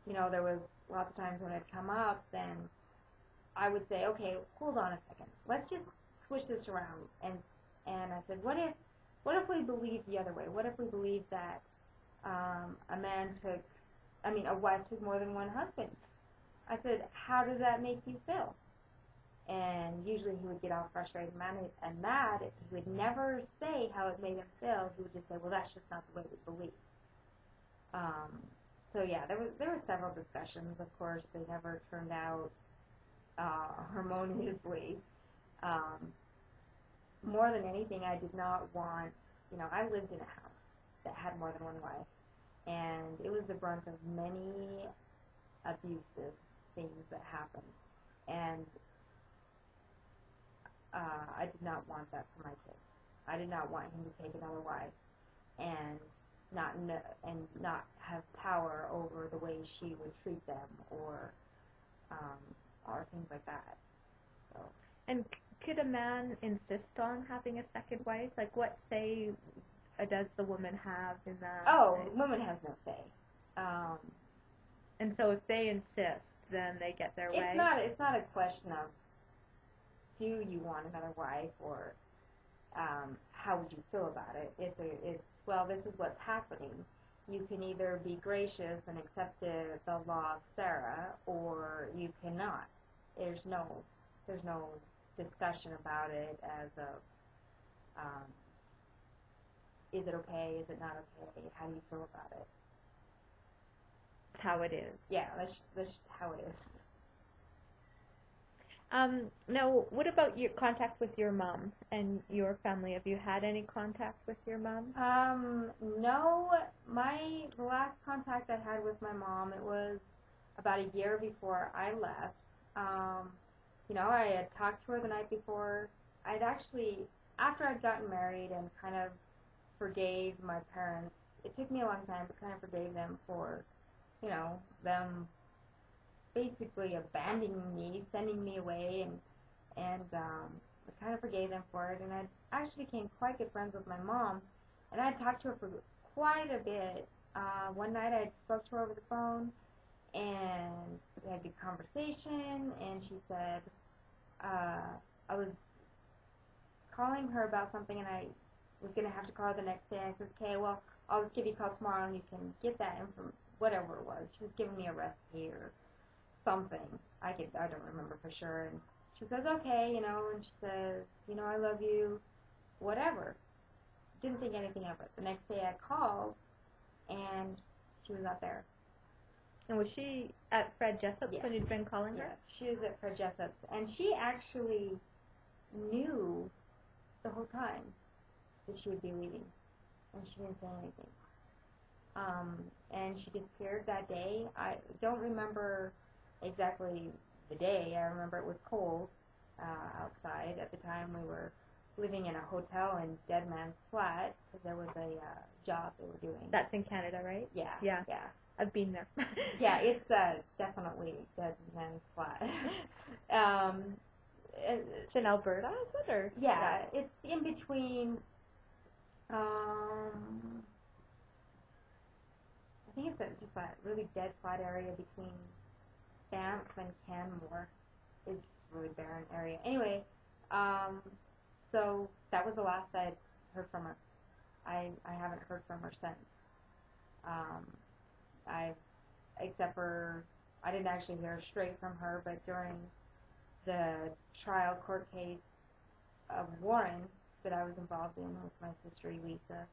B: There was lots of times when it come up, then I would say, okay, hold on a second. Let's just switch this around. And I said, what if we believe the other way? What if we believe that a wife took more than one husband. I said, how does that make you feel? And usually he would get all frustrated and mad. He would never say how it made him feel. He would just say, well, that's just not the way we believe. So yeah, there were several discussions. Of course, they never turned out harmoniously. More than anything, I did not want, I lived in a house that had more than one wife, and it was the brunt of many abusive things that happened, and I did not want that for my kids. I did not want him to take another wife and not have power over the way she would treat them or things like that. So.
A: And could a man insist on having a second wife? Like, what say does the woman have in that?
B: Oh, woman has no say.
A: And so if they insist, then they get their way?
B: It's not a question of do you want another wife or how would you feel about it. It's well, this is what's happening. You can either be gracious and accept the law of Sarah, or you cannot. There's no discussion about it as of is it okay, is it not okay, how do you feel about it?
A: It's how it is.
B: Yeah, that's just how it is.
A: Now, what about your contact with your mom and your family? Have you had any contact with your mom?
B: No. The last contact I had with my mom, it was about a year before I left. I had talked to her the night before. After I'd gotten married and kind of forgave my parents, it took me a long time, but kind of forgave them for, them basically abandoning me, sending me away, and I kind of forgave them for it, and I actually became quite good friends with my mom, and I talked to her for quite a bit. One night I spoke to her over the phone, and we had a good conversation, and she said, I was calling her about something, and I was going to have to call her the next day. I said, okay, well, I'll just give you a call tomorrow, and you can get that info, whatever it was. She was giving me a recipe or something. I don't remember for sure. And she says, okay, and she says, I love you, whatever. Didn't think anything of it. The next day I called, and she was not there.
A: And was she at Fred Jessup's
B: Yes.
A: when you'd been calling her?
B: Yes, she was at Fred Jessup's, and she actually knew the whole time that she would be leaving, and she didn't say anything. And she disappeared that day. I don't remember exactly the day. I remember it was cold outside. At the time, we were living in a hotel in Dead Man's Flat because there was a job they were doing.
A: That's in Canada, right?
B: Yeah.
A: Yeah.
B: Yeah.
A: I've been there.
B: Yeah, it's definitely Dead Man's Flat.
A: It's in Alberta, is it? Or?
B: Yeah, it's in between. I think it's just that really dead flat area between Banff and Canmore. Is just a really barren area. Anyway, so that was the last I'd heard from her. I haven't heard from her since. Except for I didn't actually hear straight from her, but during the trial court case of Warren that I was involved in with my sister Elisa,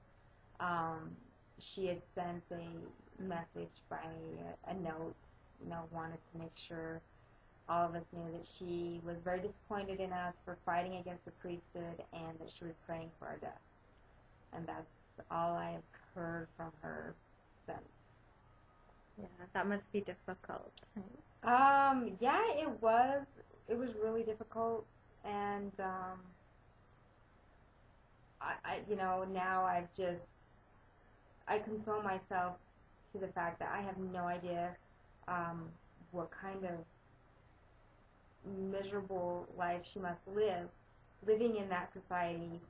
B: she had sent a message by a note, wanted to make sure all of us knew that she was very disappointed in us for fighting against the priesthood and that she was praying for our death. And that's all I have heard from her since.
A: Yeah, that must be difficult.
B: Yeah, it was. It was really difficult, and now I console myself to the fact that I have no idea what kind of miserable life she must live, living in that society,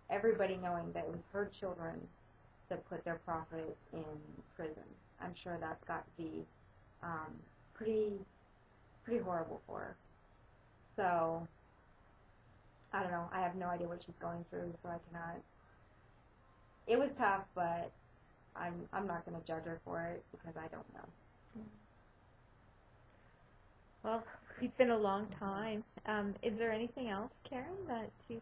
B: everybody knowing that it was her children that put their prophet in prison. I'm sure that's got to be pretty horrible for her. So, I don't know. I have no idea what she's going through, so I cannot. It was tough, but I'm not going to judge her for it because I don't know.
A: Well, it's been a long time. Is there anything else, Karen, that you...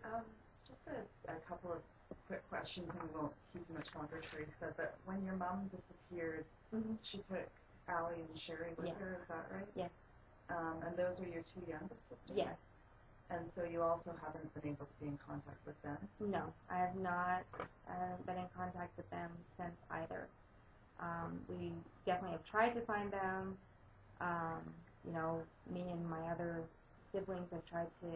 C: Just a couple of quick questions, and we won't keep you much longer, Theresa. But when your mom disappeared, she took Allie and Sherry with her, is that right?
B: Yes.
C: And those are your two youngest sisters?
B: Yes.
C: And so you also haven't been able to be in contact with them?
B: No, I have not been in contact with them since either. We definitely have tried to find them. You know, me and my other siblings have tried to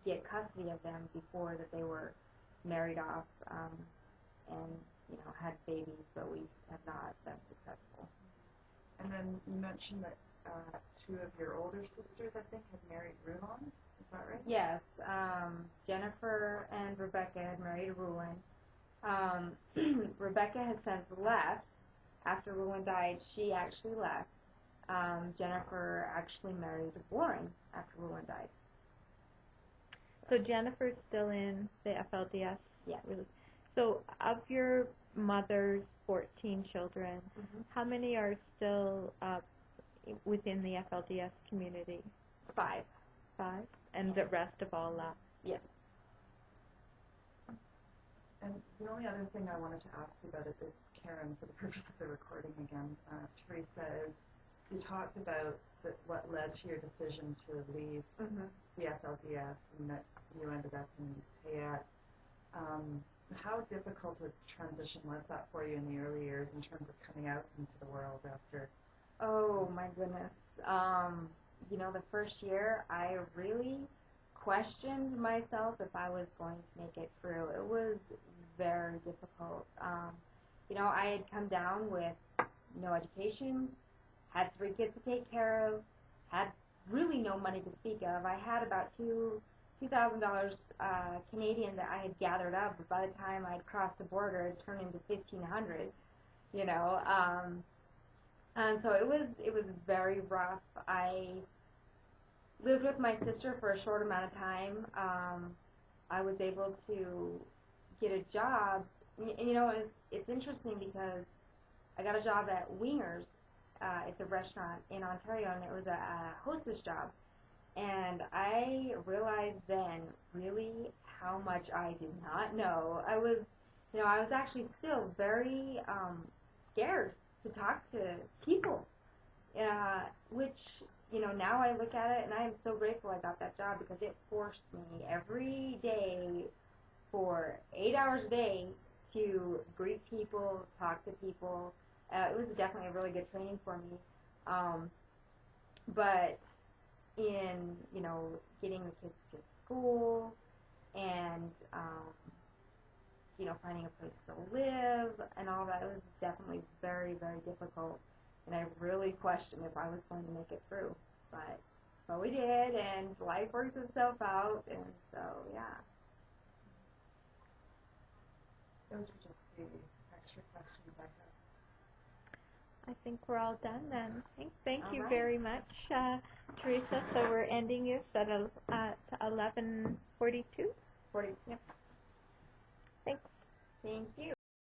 B: get custody of them before that they were married off and, you know, had babies, but we have not been successful.
C: And then you mentioned that two of your older sisters, I think, had married Rulon. Is that right?
B: Yes. Jennifer and Rebecca had married Rulon. Rebecca has since left. After Rulon died, she actually left. Jennifer actually married Warren after Rulon died.
A: So Jennifer's still in the FLDS?
B: Yes.
A: Really? So of your mother's 14 children, how many are still within the FLDS community?
B: 5.
A: 5? And the rest have all left?
B: Yes.
C: And the only other thing I wanted to ask you about it is, Karen, for the purpose of the recording again, Theresa, is you talked about what led to your decision to leave the FLDS and that you ended up in Payette. How difficult a transition was that for you in the early years in terms of coming out into the world after?
B: Oh, my goodness. You know, the first year, I really questioned myself if I was going to make it through. It was very difficult. You know, I had come down with no education, had 3 kids to take care of, had really no money to speak of. I had about $2,000 Canadian that I had gathered up, but by the time I'd crossed the border, it turned into $1,500. You know, and so it was very rough. I lived with my sister for a short amount of time. I was able to get a job. And, you know, it's interesting because I got a job at Wingers. It's a restaurant in Ontario, and it was a hostess job. And I realized then really how much I did not know. I was actually still very scared to talk to people, which, you know, now I look at it and I am so grateful I got that job because it forced me every day for 8 hours a day to greet people, talk to people. It was definitely a really good training for me. But in, you know, getting the kids to school and, you know, finding a place to live and all that, it was definitely very, very difficult. And I really questioned if I was going to make it through. But we did, and life works itself out, and so, yeah.
C: Those are just the extra questions I have.
A: I think we're all done then. Thank you
B: right.
A: very much, Theresa. So we're ending this at 11:42.
B: 40. Yep.
A: Thanks.
B: Thank you.